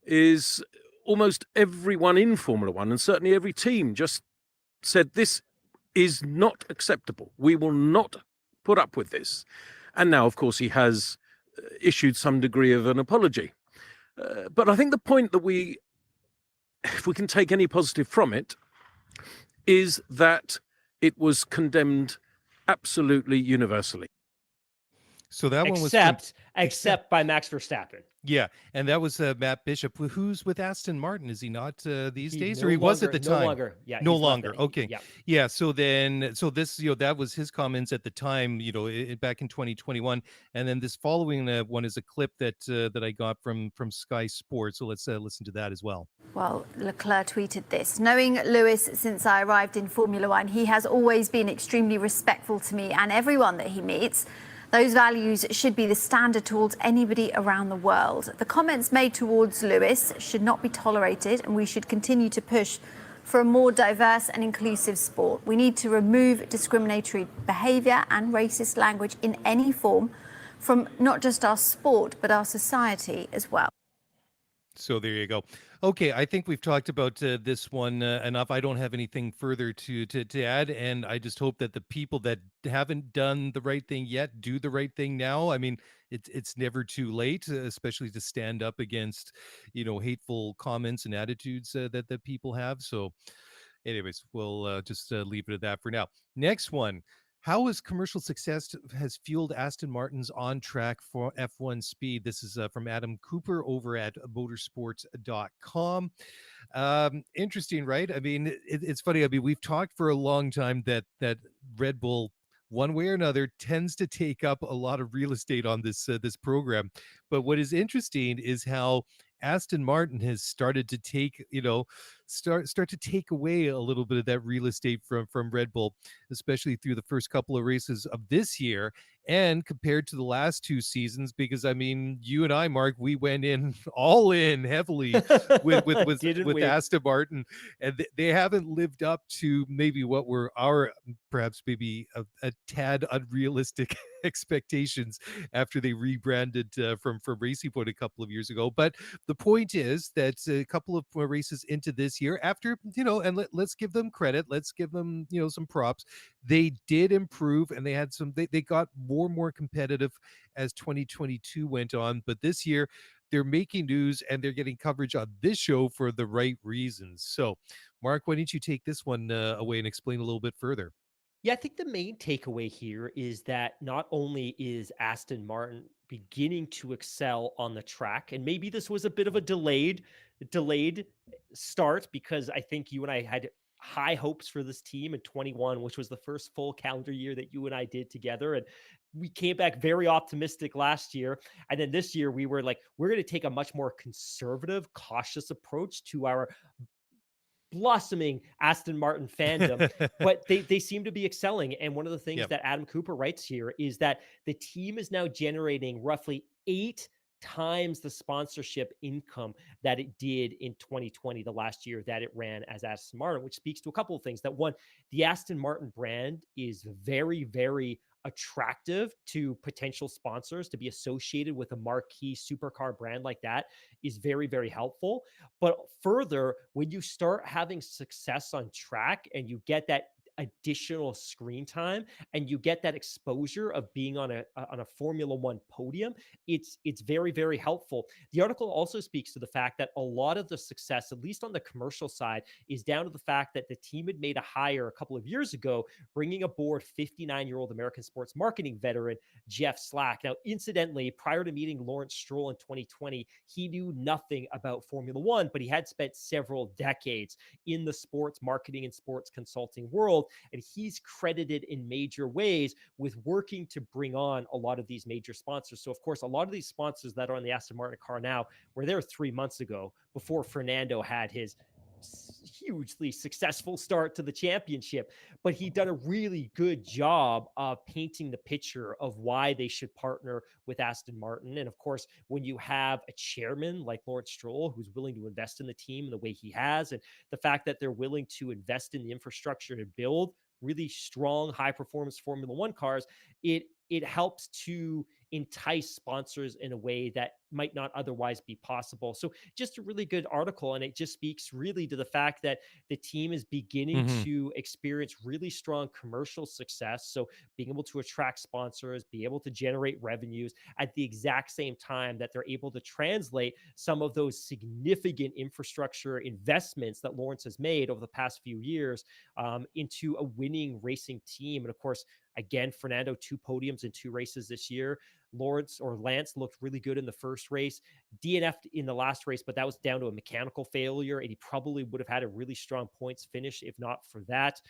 is almost everyone in Formula One, and certainly every team, just said this is not acceptable. We will not put up with this. And now, of course, he has issued some degree of an apology. But I think the point that if we can take any positive from it, is that it was condemned absolutely universally. So that one was from, except by Max Verstappen. yeah, and that was Matt Bishop, who's with Aston Martin, is he not these days, no or he was at longer- the time? No longer. Yeah, No he's left longer. it. Okay. Yeah. Yeah. So this, that was his comments at the time, back in 2021, and then this following one is a clip that I got from Sky Sports. So let's listen to that as well. Well, Leclerc tweeted this. Knowing Lewis since I arrived in Formula One, he has always been extremely respectful to me and everyone that he meets. Those values should be the standard towards anybody around the world. The comments made towards Lewis should not be tolerated, and we should continue to push for a more diverse and inclusive sport. We need to remove discriminatory behaviour and racist language in any form from not just our sport, but our society as well. So there you go. Okay, I think we've talked about this one enough. I don't have anything further to add, and I just hope that the people that haven't done the right thing yet do the right thing now. I mean, it's never too late, especially to stand up against, hateful comments and attitudes that people have. So, anyways, we'll just leave it at that for now. Next one. How has commercial success has fueled Aston Martin's on-track for F1 speed? This is from Adam Cooper over at motorsports.com. Interesting, right? I mean, it's funny. I mean, we've talked for a long time that Red Bull, one way or another, tends to take up a lot of real estate on this program. But what is interesting is how Aston Martin has started to take, start to take away a little bit of that real estate from Red Bull, especially through the first couple of races of this year, and compared to the last two seasons. Because I mean, you and I, Mark, we went in all in heavily with Aston Martin, and they haven't lived up to maybe what were our perhaps maybe a tad unrealistic expectations after they rebranded from Racing Point a couple of years ago. But the point is that a couple of races into this year, after, and let's give them credit, let's give them, some props. They did improve, and they had they got more competitive as 2022 went on. But this year, they're making news and they're getting coverage on this show for the right reasons. So, Mark, why don't you take this one away and explain a little bit further? Yeah, I think the main takeaway here is that not only is Aston Martin beginning to excel on the track, and maybe this was a bit of a delayed start, because I think you and I had high hopes for this team in 21, which was the first full calendar year that you and I did together. And we came back very optimistic last year. And then this year we were like, we're going to take a much more conservative, cautious approach to our blossoming Aston Martin fandom, but they seem to be excelling. And one of the things that Adam Cooper writes here is that the team is now generating roughly 8 times the sponsorship income that it did in 2020, the last year that it ran as Aston Martin, which speaks to a couple of things. That one, the Aston Martin brand is very, very attractive to potential sponsors. To be associated with a marquee supercar brand like that is very, very helpful. But further, when you start having success on track and you get that additional screen time and you get that exposure of being on a Formula One podium, it's very, very helpful. The article also speaks to the fact that a lot of the success, at least on the commercial side, is down to the fact that the team had made a hire a couple of years ago, bringing aboard 59-year-old American sports marketing veteran Jeff Slack. Now, incidentally, prior to meeting Lawrence Stroll in 2020, he knew nothing about Formula One, but he had spent several decades in the sports marketing and sports consulting world. And he's credited in major ways with working to bring on a lot of these major sponsors. So, of course, a lot of these sponsors that are on the Aston Martin car now were there 3 months ago, before Fernando had his hugely successful start to the championship. But he done a really good job of painting the picture of why they should partner with Aston Martin. And of course, when you have a chairman like Lawrence Stroll, who's willing to invest in the team in the way he has, and the fact that they're willing to invest in the infrastructure to build really strong, high performance Formula One cars, it helps to entice sponsors in a way that might not otherwise be possible. So just a really good article. And it just speaks really to the fact that the team is beginning Mhm. to experience really strong commercial success. So being able to attract sponsors, be able to generate revenues at the exact same time that they're able to translate some of those significant infrastructure investments that Lawrence has made over the past few years into a winning racing team. And of course, again, Fernando, 2 podiums in 2 races this year. Lance looked really good in the first race, DNF'd in the last race, but that was down to a mechanical failure. And he probably would have had a really strong points finish if not for that.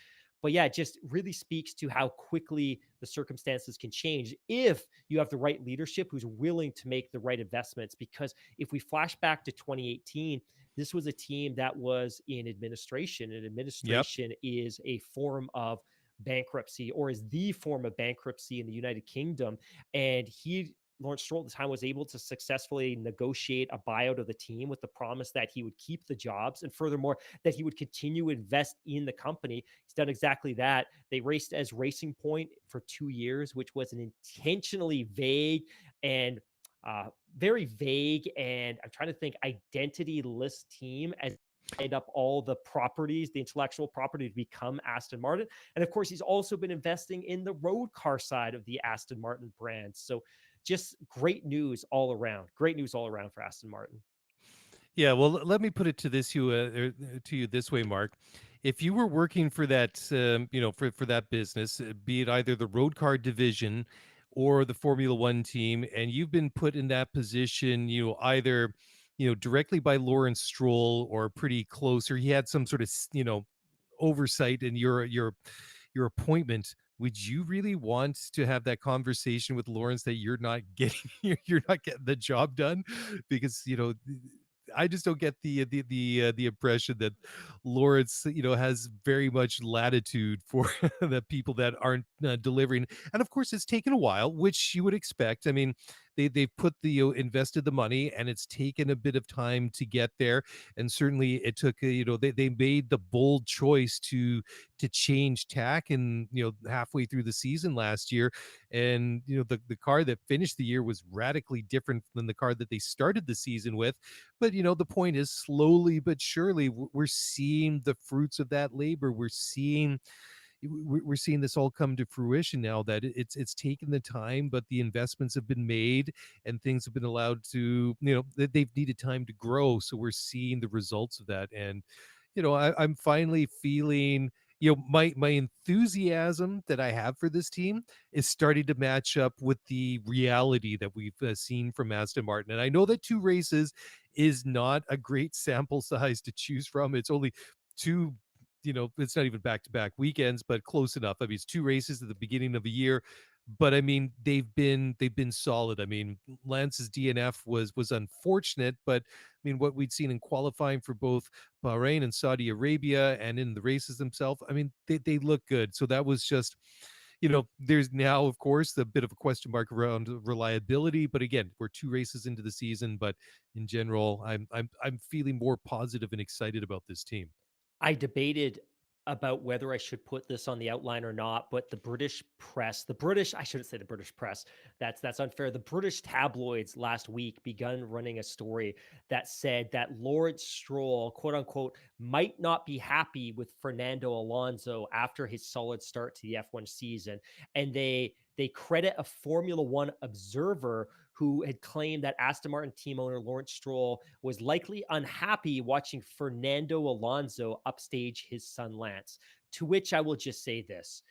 But yeah, it just really speaks to how quickly the circumstances can change if you have the right leadership who's willing to make the right investments. Because if we flash back to 2018, this was a team that was in administration, and Yep. administration is a form of bankruptcy, or is the form of bankruptcy in the United Kingdom. And Lawrence Stroll at the time was able to successfully negotiate a buyout of the team with the promise that he would keep the jobs, and furthermore, that he would continue to invest in the company. He's done exactly that. They raced as Racing Point for 2 years, which was an intentionally vague and very vague, and I'm trying to think, identity-less team as lined up all the properties, the intellectual property to become Aston Martin. And of course, he's also been investing in the road car side of the Aston Martin brand. So just great news all around. Great news all around for Aston Martin. Yeah, well, let me put it to you this way, Mark. If you were working for that, for that business, be it either the road car division or the Formula One team, and you've been put in that position, either, directly by Lawrence Stroll or pretty close, or he had some sort of, oversight in your appointment. Would you really want to have that conversation with Lawrence that you're not getting you're not getting the job done? Because I just don't get the impression that Lawrence, has very much latitude for the people that aren't delivering. And of course, it's taken a while, which you would expect. I mean, they've put invested the money, and it's taken a bit of time to get there. And certainly, it took they made the bold choice to change tack, and halfway through the season last year, and the car that finished the year was radically different than the car that they started the season with. But the point is, slowly but surely, we're seeing the fruits of that labor. We're seeing this all come to fruition now, that it's taken the time, but the investments have been made, and things have been allowed to, they've needed time to grow. So we're seeing the results of that. And I'm finally feeling, my enthusiasm that I have for this team is starting to match up with the reality that we've seen from Aston Martin. And I know that 2 races is not a great sample size to choose from. It's only 2, it's not even back-to-back weekends, but close enough. I mean, it's 2 races at the beginning of the year, but I mean, they've been solid. I mean, Lance's DNF was unfortunate, but I mean, what we'd seen in qualifying for both Bahrain and Saudi Arabia, and in the races themselves, I mean, they look good. So that was just, there's now, of course, a bit of a question mark around reliability. But again, we're 2 races into the season, but in general, I'm feeling more positive and excited about this team. I debated about whether I should put this on the outline or not, but the British press, I shouldn't say the British press. That's unfair. The British tabloids last week begun running a story that said that Lawrence Stroll, quote unquote, might not be happy with Fernando Alonso after his solid start to the F1 season. And they credit a Formula One observer who had claimed that Aston Martin team owner Lawrence Stroll was likely unhappy watching Fernando Alonso upstage his son Lance. To which I will just say this: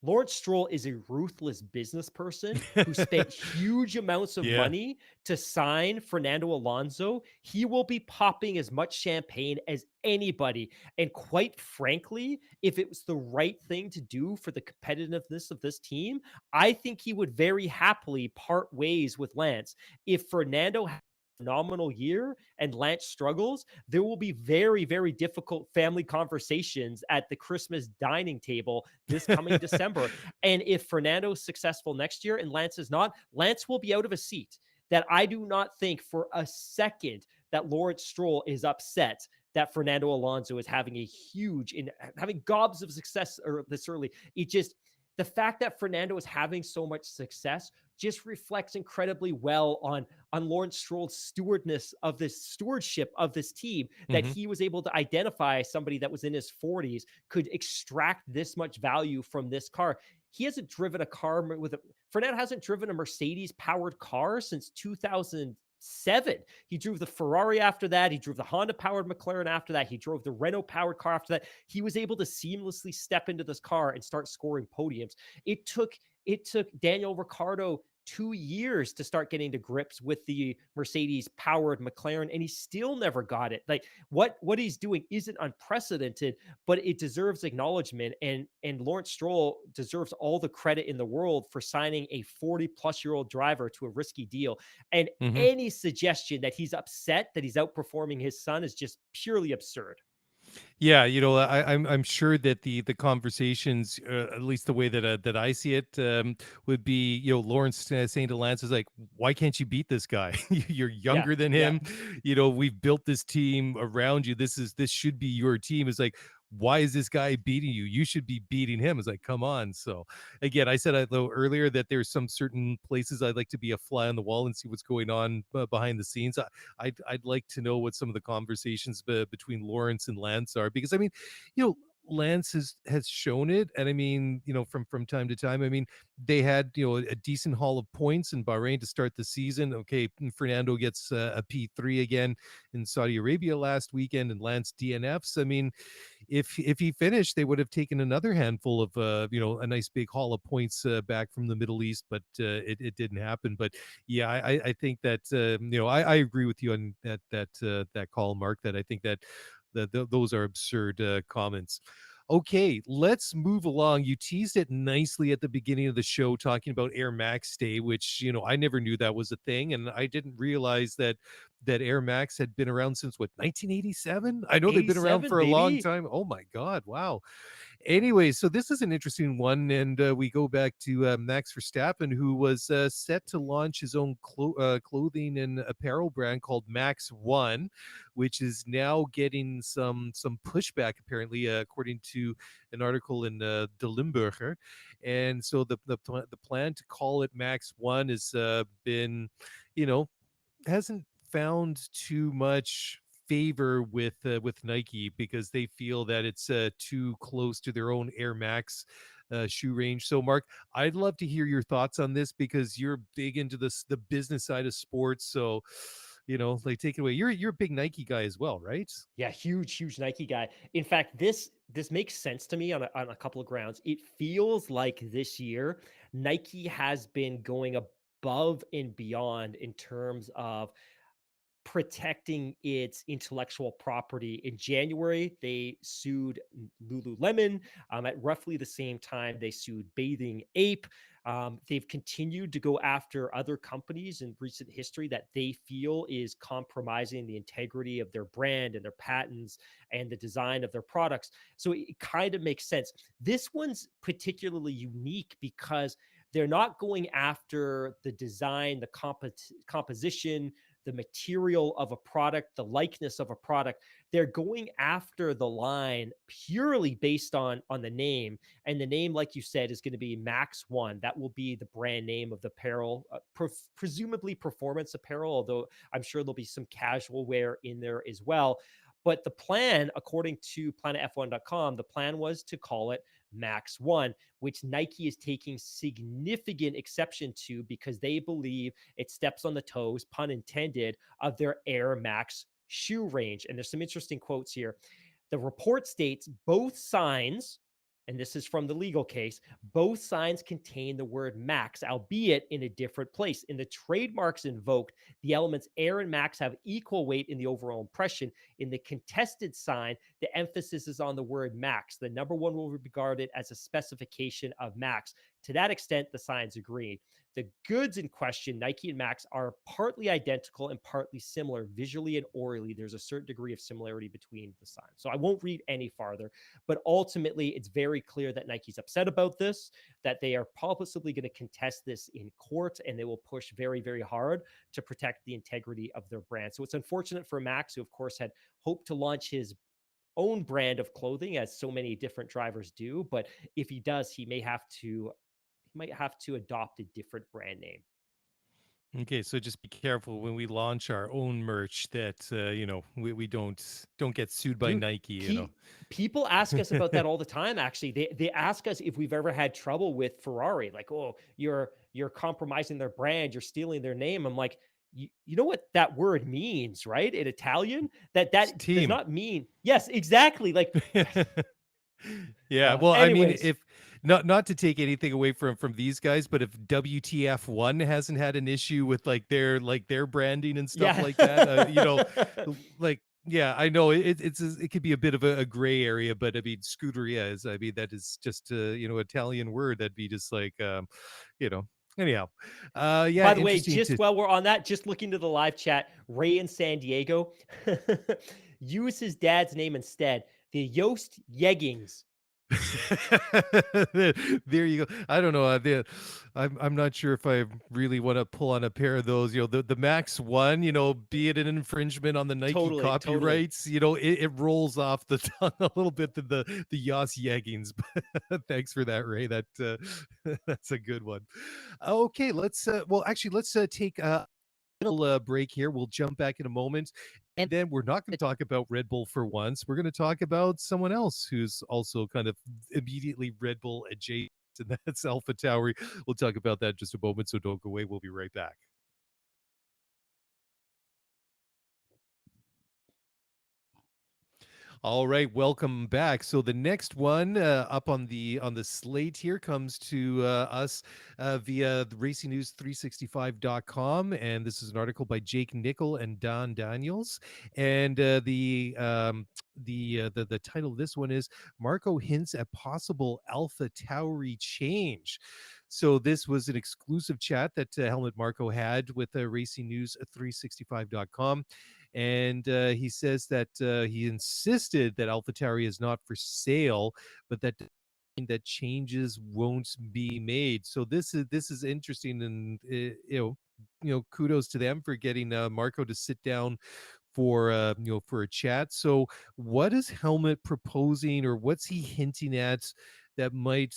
Lawrence Stroll is a ruthless business person who spent huge amounts of Yeah. money to sign Fernando Alonso. He will be popping as much champagne as anybody. And quite frankly, if it was the right thing to do for the competitiveness of this team, I think he would very happily part ways with Lance. If Fernando has a phenomenal year and Lance struggles, there will be very, very difficult family conversations at the Christmas dining table this coming December. And if Fernando is successful next year and Lance is not, Lance will be out of a seat. That I do not think for a second that Lawrence Stroll is upset that Fernando Alonso is having a huge, in having gobs of success or this early. It just, the fact that Fernando is having so much success just reflects incredibly well on Lawrence Stroll's stewardship of this team, that Mhm. he was able to identify somebody that was in his 40s could extract this much value from this car. He hasn't driven a car with a Fernando hasn't driven a Mercedes powered car since 2007. He drove the Ferrari after that. He drove the Honda powered McLaren after that. He drove the Renault powered car after that. He was able to seamlessly step into this car and start scoring podiums. It took Daniel Ricciardo 2 years to start getting to grips with the Mercedes powered McLaren, and he still never got it. Like what he's doing isn't unprecedented, but it deserves acknowledgement. And Lawrence Stroll deserves all the credit in the world for signing a 40-plus-year-old driver to a risky deal. And Mhm. any suggestion that he's upset that he's outperforming his son is just purely absurd. Yeah, I'm sure that the conversations, at least the way that I see it, would be, Lawrence saying to Lance is like, "Why can't you beat this guy? You're Yeah, younger than yeah. him. We've built this team around you. This should be your team." It's like, why is this guy beating you? You should be beating him. It's like, come on. So again, I said though earlier that there's some certain places I'd like to be a fly on the wall and see what's going on behind the scenes. I'd like to know what some of the conversations between Lawrence and Lance are, because I mean, Lance has shown it, and I mean, from time to time. I mean, they had a decent haul of points in Bahrain to start the season. Okay, Fernando gets a P3 again in Saudi Arabia last weekend, and Lance DNFs. I mean, if he finished, they would have taken another handful of a nice big haul of points back from the Middle East, but it didn't happen. But yeah, I think that I agree with you on that call, Mark. That I think that those are absurd comments. Okay, let's move along. You teased it nicely at the beginning of the show, talking about Air Max Day, which I never knew that was a thing, and I didn't realize that Air Max had been around since what, 1987? I know they've been around 87, for a long baby. time. Oh my God, wow. Anyway, so this is an interesting one, and we go back to Max Verstappen, who was set to launch his own clothing and apparel brand called Max One, which is now getting some pushback, apparently, according to an article in De Limburger. And so the plan to call it Max One has you know, hasn't found too much favor with Nike, because they feel that it's too close to their own Air Max shoe range. So, Mark, I'd love to hear your thoughts on this, because you're big into the business side of sports. So, like, take it away. You're a big Nike guy as well, right? Yeah, huge Nike guy. In fact, this makes sense to me on a couple of grounds. It feels like this year Nike has been going above and beyond in terms of protecting its intellectual property. In January, they sued Lululemon. At roughly the same time, they sued Bathing Ape. They've continued to go after other companies in recent history that they feel is compromising the integrity of their brand and their patents and the design of their products. So it kind of makes sense. This one's particularly unique because they're not going after the design, the composition, the material of a product, the likeness of a product. They're going after the line purely based on the name. And the name, like you said, is going to be Max One. That will be the brand name of the apparel, presumably performance apparel, although I'm sure there'll be some casual wear in there as well. But the plan, according to planetf1.com, the plan was to call it Max One, which Nike is taking significant exception to because they believe it steps on the toes, pun intended, of their Air Max shoe range. And there's some interesting quotes here. The report states both signs, and this is from the legal case, both signs contain the word Max, albeit in a different place. In the trademarks invoked, the elements Air and Max have equal weight in the overall impression. In the contested sign, the emphasis is on the word Max. The number one will be regarded as a specification of Max. To that extent, the signs agree. The goods in question, Nike and Max, are partly identical and partly similar visually and orally. There's a certain degree of similarity between the signs. So I won't read any farther, but ultimately it's very clear that Nike's upset about this, that they are possibly going to contest this in court, and they will push very, very hard to protect the integrity of their brand. So it's unfortunate for Max, who of course had hoped to launch his own brand of clothing, as so many different drivers do. But if he does, he might have to adopt a different brand name. Okay, so just be careful when we launch our own merch that we don't get sued by Dude, Nike, people ask us about that all the time. Actually, they ask us if we've ever had trouble with Ferrari, like, oh, you're compromising their brand, you're stealing their name. I'm like, you know what that word means, right? In Italian, It's that does team. not mean yes, exactly. Like, Yeah, well, I mean, anyways, if not to take anything away from these guys, but if WTF1 hasn't had an issue with like their branding and stuff yeah. like that, like yeah, I know it could be a bit of a gray area, but I mean, Scuderia is, I mean, that is just a Italian word that'd be just like you know. Anyhow, yeah, By the way, interesting just to. while we're on that, just looking to the live chat, Ray in San Diego, use his dad's name instead. The Yost Yeggings. There you go. I don't know. I'm not sure if I really want to pull on a pair of those. The Max One. Be it an infringement on the Nike Totally, totally. copyrights. It rolls off the tongue a little bit than the Yas Yeggings. Thanks for that, Ray. That that's a good one. Okay, let's take little break here. We'll jump back in a moment. And then we're not going to talk about Red Bull for once. We're going to talk about someone else who's also kind of immediately Red Bull adjacent, and that's Alpha Tauri. We'll talk about that in just a moment, so don't go away. We'll be right back. All right, welcome back. So the next one up on the slate here comes to us via the racingnews365.com, and this is an article by Jake Nickel and Don Daniels, and the title of this one is Marco hints at possible Alpha Tauri change. So this was an exclusive chat that Helmut Marko had with racingnews365.com. And he says that he insisted that AlphaTauri is not for sale, but that changes won't be made. So this is interesting, and kudos to them for getting Marco to sit down for a chat. So what is Helmut proposing, or what's he hinting at that might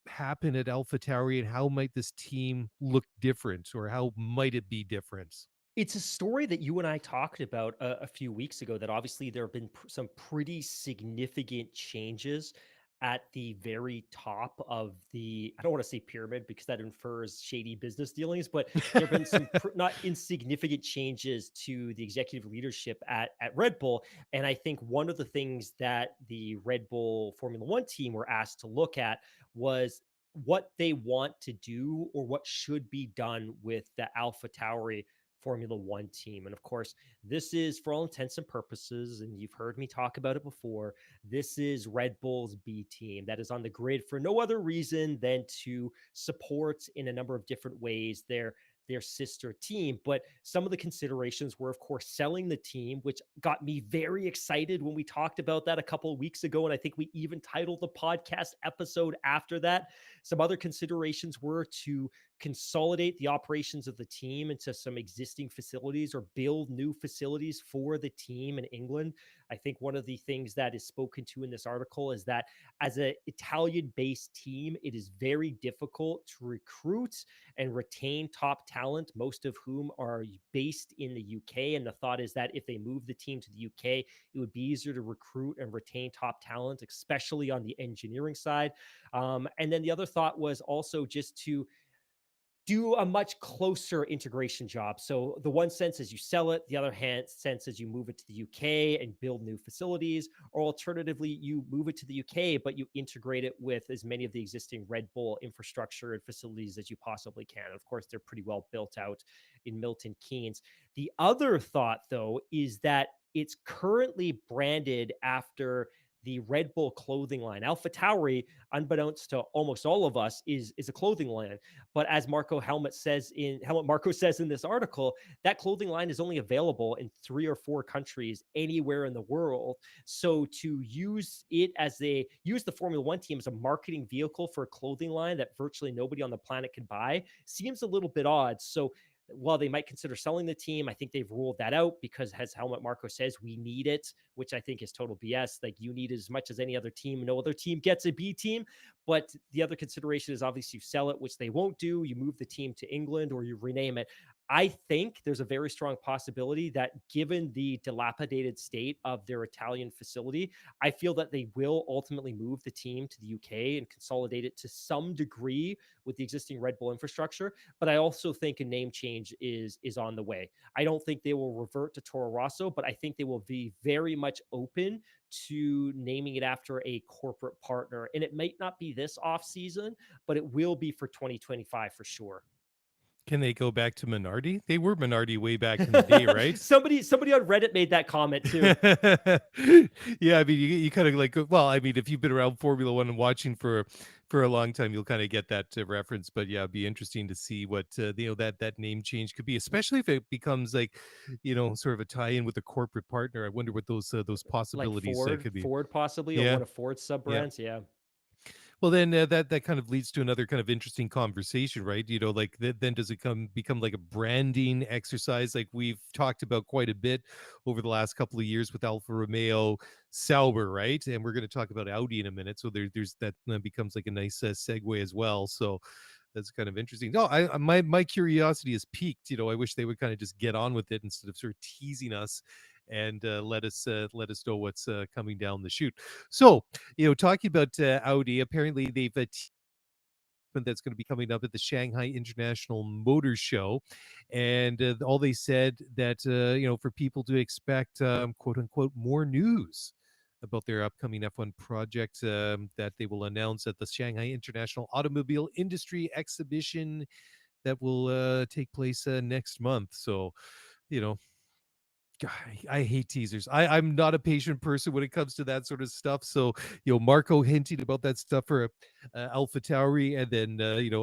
happen at AlphaTauri, and how might this team look different, or how might it be different? It's a story that you and I talked about a few weeks ago, that obviously there have been some pretty significant changes at the very top of the, I don't want to say pyramid because that infers shady business dealings, but there have been some not insignificant changes to the executive leadership at Red Bull. And I think one of the things that the Red Bull Formula One team were asked to look at was what they want to do, or what should be done with the Alpha Tauri Formula One team. And of course, this is, for all intents and purposes, and you've heard me talk about it before, this is Red Bull's B team that is on the grid for no other reason than to support in a number of different ways their sister team. But some of the considerations were, of course, selling the team, which got me very excited when we talked about that a couple of weeks ago. And I think we even titled the podcast episode after that. Some other considerations were to consolidate the operations of the team into some existing facilities, or build new facilities for the team in England. I think one of the things that is spoken to in this article is that as an Italian-based team, it is very difficult to recruit and retain top talent, most of whom are based in the UK. And the thought is that if they move the team to the UK, it would be easier to recruit and retain top talent, especially on the engineering side. And then the other thought was also just to do a much closer integration job. So the one sense is you sell it, the other sense is you move it to the UK and build new facilities, or alternatively, you move it to the UK, but you integrate it with as many of the existing Red Bull infrastructure and facilities as you possibly can. Of course, they're pretty well built out in Milton Keynes. The other thought, though, is that it's currently branded after the Red Bull clothing line. Alpha Tauri, unbeknownst to almost all of us, is a clothing line. But as Helmut Marko says in this article, that clothing line is only available in 3 or 4 countries anywhere in the world. So to use the Formula One team as a marketing vehicle for a clothing line that virtually nobody on the planet can buy seems a little bit odd. So while they might consider selling the team, I think they've ruled that out because, as Helmut Marko says, we need it, which I think is total BS. Like, you need it as much as any other team. No other team gets a B team. But the other consideration is obviously you sell it, which they won't do. You move the team to England or you rename it. I think there's a very strong possibility that, given the dilapidated state of their Italian facility, I feel that they will ultimately move the team to the UK and consolidate it to some degree with the existing Red Bull infrastructure. But I also think a name change is on the way. I don't think they will revert to Toro Rosso, but I think they will be very much open to naming it after a corporate partner. And it might not be this off season, but it will be for 2025 for sure. Can they go back to Minardi? They were Minardi way back in the day, right? somebody on Reddit made that comment too. Yeah, I mean, you kind of like, well, I mean, if you've been around Formula One and watching for a long time, you'll kind of get that reference. But yeah, it'd be interesting to see what that name change could be, especially if it becomes like, sort of a tie-in with a corporate partner. I wonder what those Like possibilities could be. Ford possibly, or Yeah, one of Ford's sub yeah. brands. Yeah. Well, then that kind of leads to another kind of interesting conversation, right? Like then does it become like a branding exercise, like we've talked about quite a bit over the last couple of years with Alfa Romeo, Sauber, right? And we're going to talk about Audi in a minute, so there's that becomes like a nice segue as well. So that's kind of interesting. No, my curiosity is piqued. I wish they would kind of just get on with it instead of sort of teasing us and let us know what's coming down the chute. So, talking about Audi, apparently they've that's going to be coming up at the Shanghai International Motor Show, and all they said that for people to expect quote unquote more news about their upcoming F1 project that they will announce at the Shanghai International Automobile Industry Exhibition that will take place next month. So, you know, God, I hate teasers. I'm not a patient person when it comes to that sort of stuff. So, Marco hinting about that stuff for Alpha Tauri, and then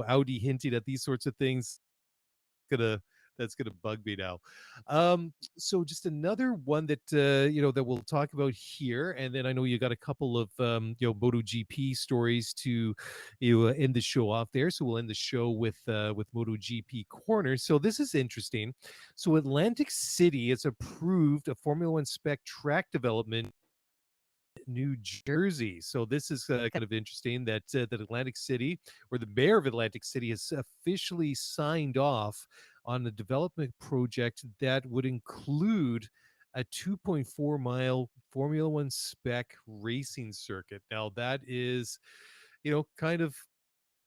Audi hinting at these sorts of things. Gonna that's gonna bug me now. So just another one that that we'll talk about here, and then I know you got a couple of MotoGP stories to end the show off there. So we'll end the show with MotoGP Corner. So this is interesting. So Atlantic City has approved a Formula One spec track development New Jersey. So this is kind of interesting that that Atlantic City, or the mayor of Atlantic City, has officially signed off on a development project that would include a 2.4-mile Formula One spec racing circuit. Now that is, kind of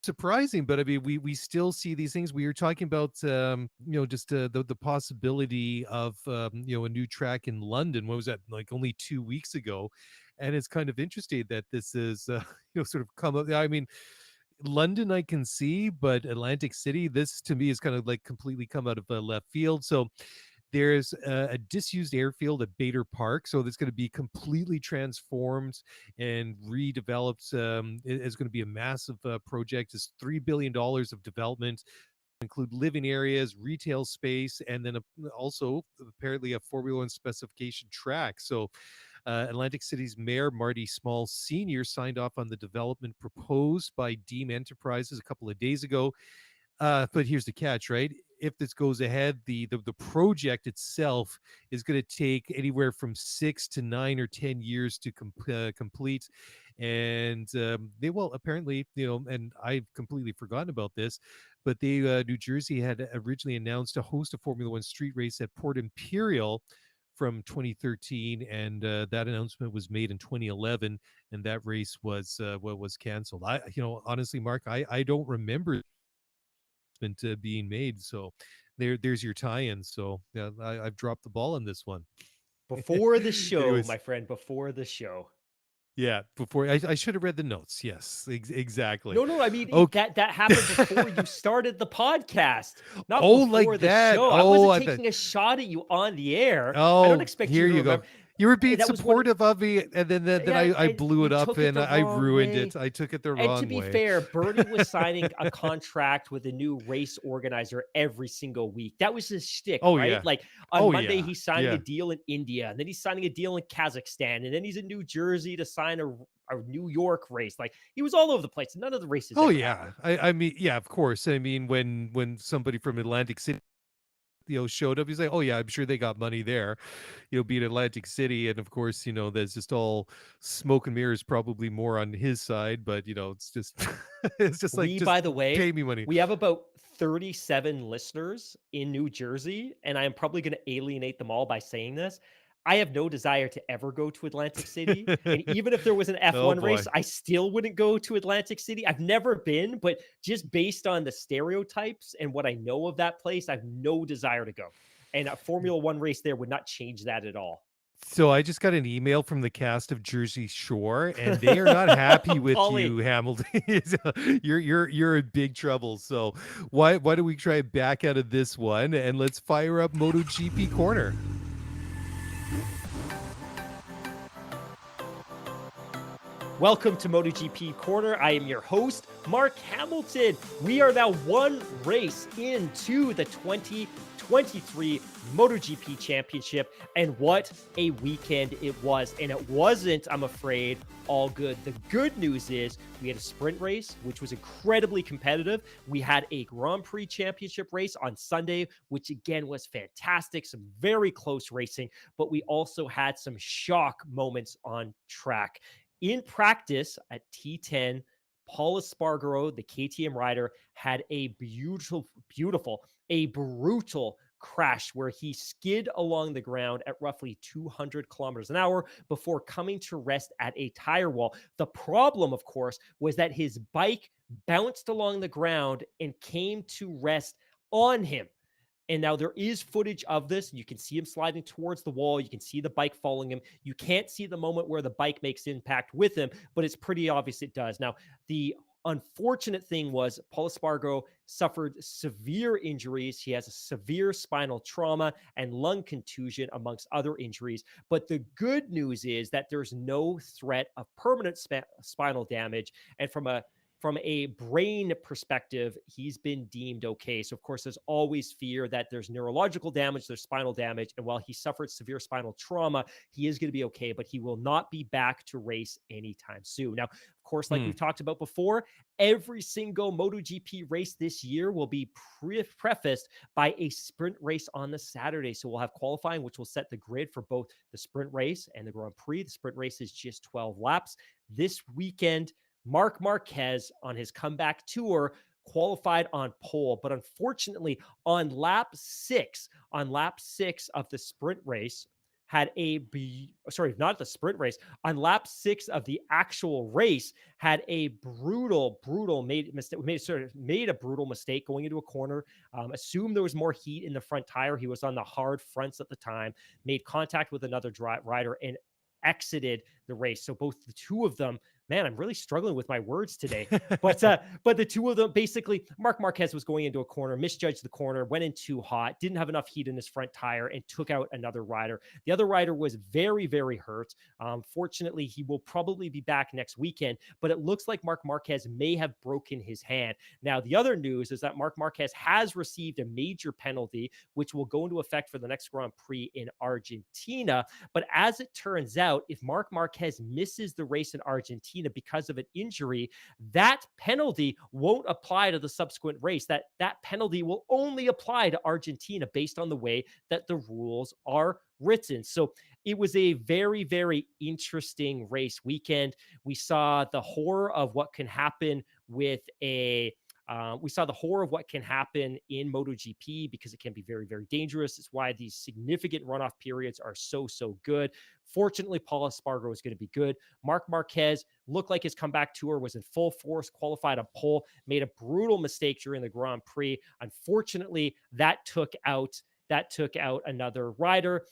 surprising, but I mean, we still see these things. We were talking about just the possibility of a new track in London. What was that, like only 2 weeks ago? And it's kind of interesting that this is sort of come up. I mean, London I can see, but Atlantic City, this to me is kind of like completely come out of left field. So there's a disused airfield at Bader Park, so that's going to be completely transformed and redeveloped. It's going to be a massive project. It's $3 billion of development, include living areas, retail space, and then also apparently a Formula One specification track. So Atlantic City's Mayor Marty Small Sr. signed off on the development proposed by Deem Enterprises a couple of days ago. But here's the catch, right? If this goes ahead, the project itself is going to take anywhere from 6 to 9 or 10 years to complete. And they will apparently, and I've completely forgotten about this, but they New Jersey had originally announced to host a Formula One street race at Port Imperial from 2013, and that announcement was made in 2011, and that race was canceled. Honestly, Mark, I don't remember being made. So there's your tie-in. So yeah, I've dropped the ball on this one. Before the show, Anyways, my friend, before the show. Yeah, before I should have read the notes. Yes, exactly. No, I mean Okay. that happened before you started the podcast, not Oh, before like the that. show. I Oh, wasn't taking a shot at you on the air. I don't Oh, expect here you to you go. remember. You were being That was supportive of me, and then Yeah, I blew it you up took it and the I wrong ruined way. it. I took it the And to wrong be way. fair, Bernie was signing a contract with a new race organizer every single week. That was his shtick, Oh right? yeah. Like on Oh Monday, yeah. he's signing Yeah. a deal in India, and then he's signing a deal in Kazakhstan, and then he's in New Jersey to sign a New York race. Like he was all over the place. None of the races Oh ever yeah. happened. I mean, yeah, of course. I mean, when somebody from Atlantic City showed up. He's like, oh yeah, I'm sure they got money there, being Atlantic City. And of course, there's just all smoke and mirrors, probably more on his side, but it's just, it's just like, just By the way, pay me money. we have about 37 listeners in New Jersey, and I am probably going to alienate them all by saying this. I have no desire to ever go to Atlantic City. And even if there was an Oh F1 boy. race, I still wouldn't go to Atlantic City. I've never been, but just based on the stereotypes and what I know of that place, I have no desire to go. And a Formula One race there would not change that at all. So I just got an email from the cast of Jersey Shore, and they are not happy with Polly. you, Hamilton. You're in big trouble. So why don't we try back out of this one and let's fire up MotoGP Corner. Welcome to MotoGP Corner. I am your host, Mark Hamilton. We are now one race into the 2023 MotoGP Championship, and what a weekend it was. And it wasn't, I'm afraid, all good. The good news is we had a sprint race, which was incredibly competitive. We had a Grand Prix Championship race on Sunday, which again was fantastic, some very close racing, but we also had some shock moments on track. In practice at T10, Paul Espargaro, the KTM rider, had a brutal crash where he skid along the ground at roughly 200 kilometers an hour before coming to rest at a tire wall. The problem, of course, was that his bike bounced along the ground and came to rest on him. And now there is footage of this. You can see him sliding towards the wall. You can see the bike following him. You can't see the moment where the bike makes impact with him, but it's pretty obvious it does. Now, the unfortunate thing was Paul Espargaro suffered severe injuries. He has a severe spinal trauma and lung contusion, amongst other injuries. But the good news is that there's no threat of permanent spinal damage. And from a brain perspective, he's been deemed okay. So, of course, there's always fear that there's neurological damage, there's spinal damage. And while he suffered severe spinal trauma, he is going to be okay, but he will not be back to race anytime soon. Now, of course, like we've talked about before, every single MotoGP race this year will be prefaced by a sprint race on the Saturday. So we'll have qualifying, which will set the grid for both the sprint race and the Grand Prix. The sprint race is just 12 laps. This weekend, Marc Marquez on his comeback tour qualified on pole, but unfortunately on lap six of the sprint race had not the sprint race, on lap 6 of the actual race had a brutal made a brutal mistake going into a corner. Assumed there was more heat in the front tire. He was on the hard fronts at the time, made contact with another rider and exited the race. So both the two of them, man, I'm really struggling with my words today. But the two of them, basically, Marc Marquez was going into a corner, misjudged the corner, went in too hot, didn't have enough heat in his front tire, and took out another rider. The other rider was very, very hurt. Fortunately, he will probably be back next weekend, but it looks like Marc Marquez may have broken his hand. Now, the other news is that Marc Marquez has received a major penalty, which will go into effect for the next Grand Prix in Argentina. But as it turns out, if Marc Marquez misses the race in Argentina because of an injury, that penalty won't apply to the subsequent race. That penalty will only apply to Argentina based on the way that the rules are written. So it was a very, very interesting race weekend. We saw the horror of what can happen with we saw the horror of what can happen in MotoGP because it can be very, very dangerous. It's why these significant runoff periods are so good. Fortunately, Paul Espargaro is going to be good. Marc Marquez looked like his comeback tour was in full force, qualified on pole, made a brutal mistake during the Grand Prix. Unfortunately, that took out another rider.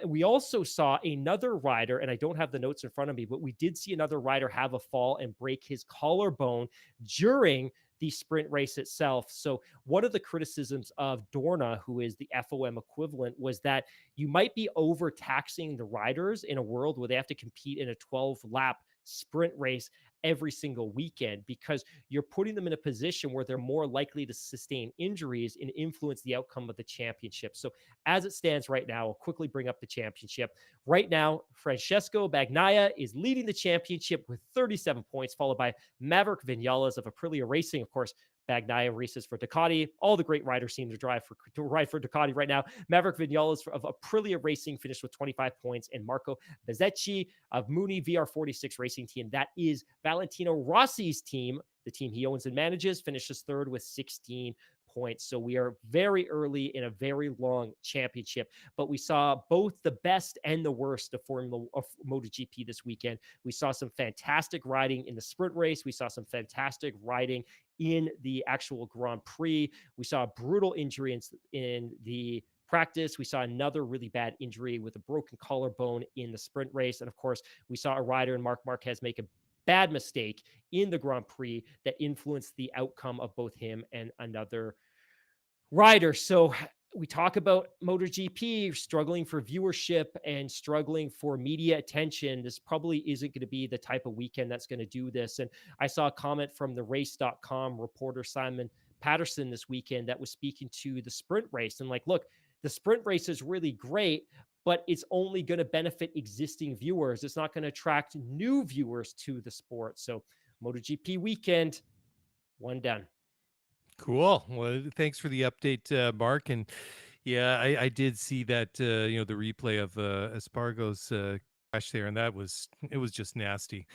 We also saw another rider, and I don't have the notes in front of me, but we did see another rider have a fall and break his collarbone during the sprint race itself. So one of the criticisms of Dorna, who is the FOM equivalent, was that you might be overtaxing the riders in a world where they have to compete in a 12-lap sprint race every single weekend, because you're putting them in a position where they're more likely to sustain injuries and influence the outcome of the championship. So as it stands right now, I'll quickly bring up the championship. Right now, Francesco Bagnaia is leading the championship with 37 points, followed by Maverick Vinales of Aprilia Racing. Of course, Bagnaia races for Ducati. All the great riders seem to ride for Ducati right now. Maverick Vinales of Aprilia Racing finished with 25 points, and Marco Bezzecchi of Mooney VR46 Racing Team. That is Valentino Rossi's team, the team he owns and manages, finishes third with 16 points. So we are very early in a very long championship, but we saw both the best and the worst of MotoGP this weekend. We saw some fantastic riding in the sprint race. We saw some fantastic riding in the actual Grand Prix. We saw a brutal injury in the practice. We saw another really bad injury with a broken collarbone in the sprint race. And of course, we saw a rider in Marc Marquez make a bad mistake in the Grand Prix that influenced the outcome of both him and another rider. So we talk about MotoGP struggling for viewership and struggling for media attention. This probably isn't going to be the type of weekend that's going to do this. And I saw a comment from the race.com reporter Simon Patterson this weekend that was speaking to the sprint race. And like, look, the sprint race is really great, but it's only going to benefit existing viewers. It's not going to attract new viewers to the sport. So MotoGP weekend, one done. Cool. Well, thanks for the update, Mark. And yeah, I did see that, the replay of Espargaro's crash there, and it was just nasty.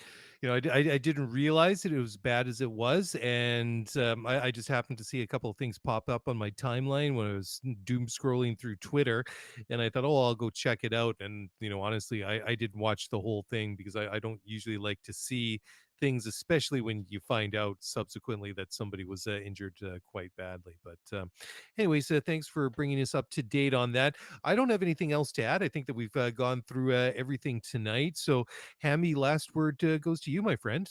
I didn't realize it was as bad as it was, and I just happened to see a couple of things pop up on my timeline when I was doom scrolling through Twitter, and I thought, oh, I'll go check it out. And honestly, I didn't watch the whole thing because I don't usually like to see things, especially when you find out subsequently that somebody was injured quite badly. But anyways, thanks for bringing us up to date on that. I don't have anything else to add. I think that we've gone through everything tonight. So, Hammy, last word goes to you, my friend.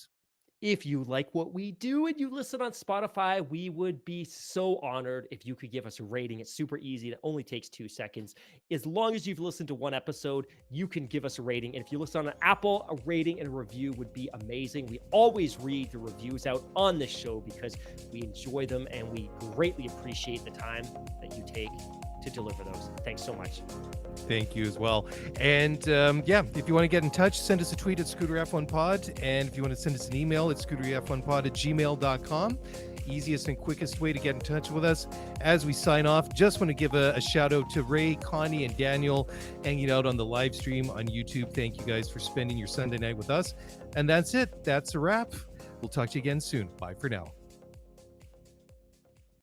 If you like what we do and you listen on Spotify, we would be so honored if you could give us a rating. It's super easy. It only takes 2 seconds. As long as you've listened to one episode, you can give us a rating. And if you listen on Apple, a rating and a review would be amazing. We always read the reviews out on this show because we enjoy them and we greatly appreciate the time that you take to deliver those. Thanks so much. Thank you as well. And if you want to get in touch, send us a tweet at ScooterF1Pod. And if you want to send us an email, it's scooterF1Pod@gmail.com. Easiest and quickest way to get in touch with us. As we sign off, just want to give a shout out to Ray, Connie, and Daniel hanging out on the live stream on YouTube. Thank you guys for spending your Sunday night with us. And that's it. That's a wrap. We'll talk to you again soon. Bye for now.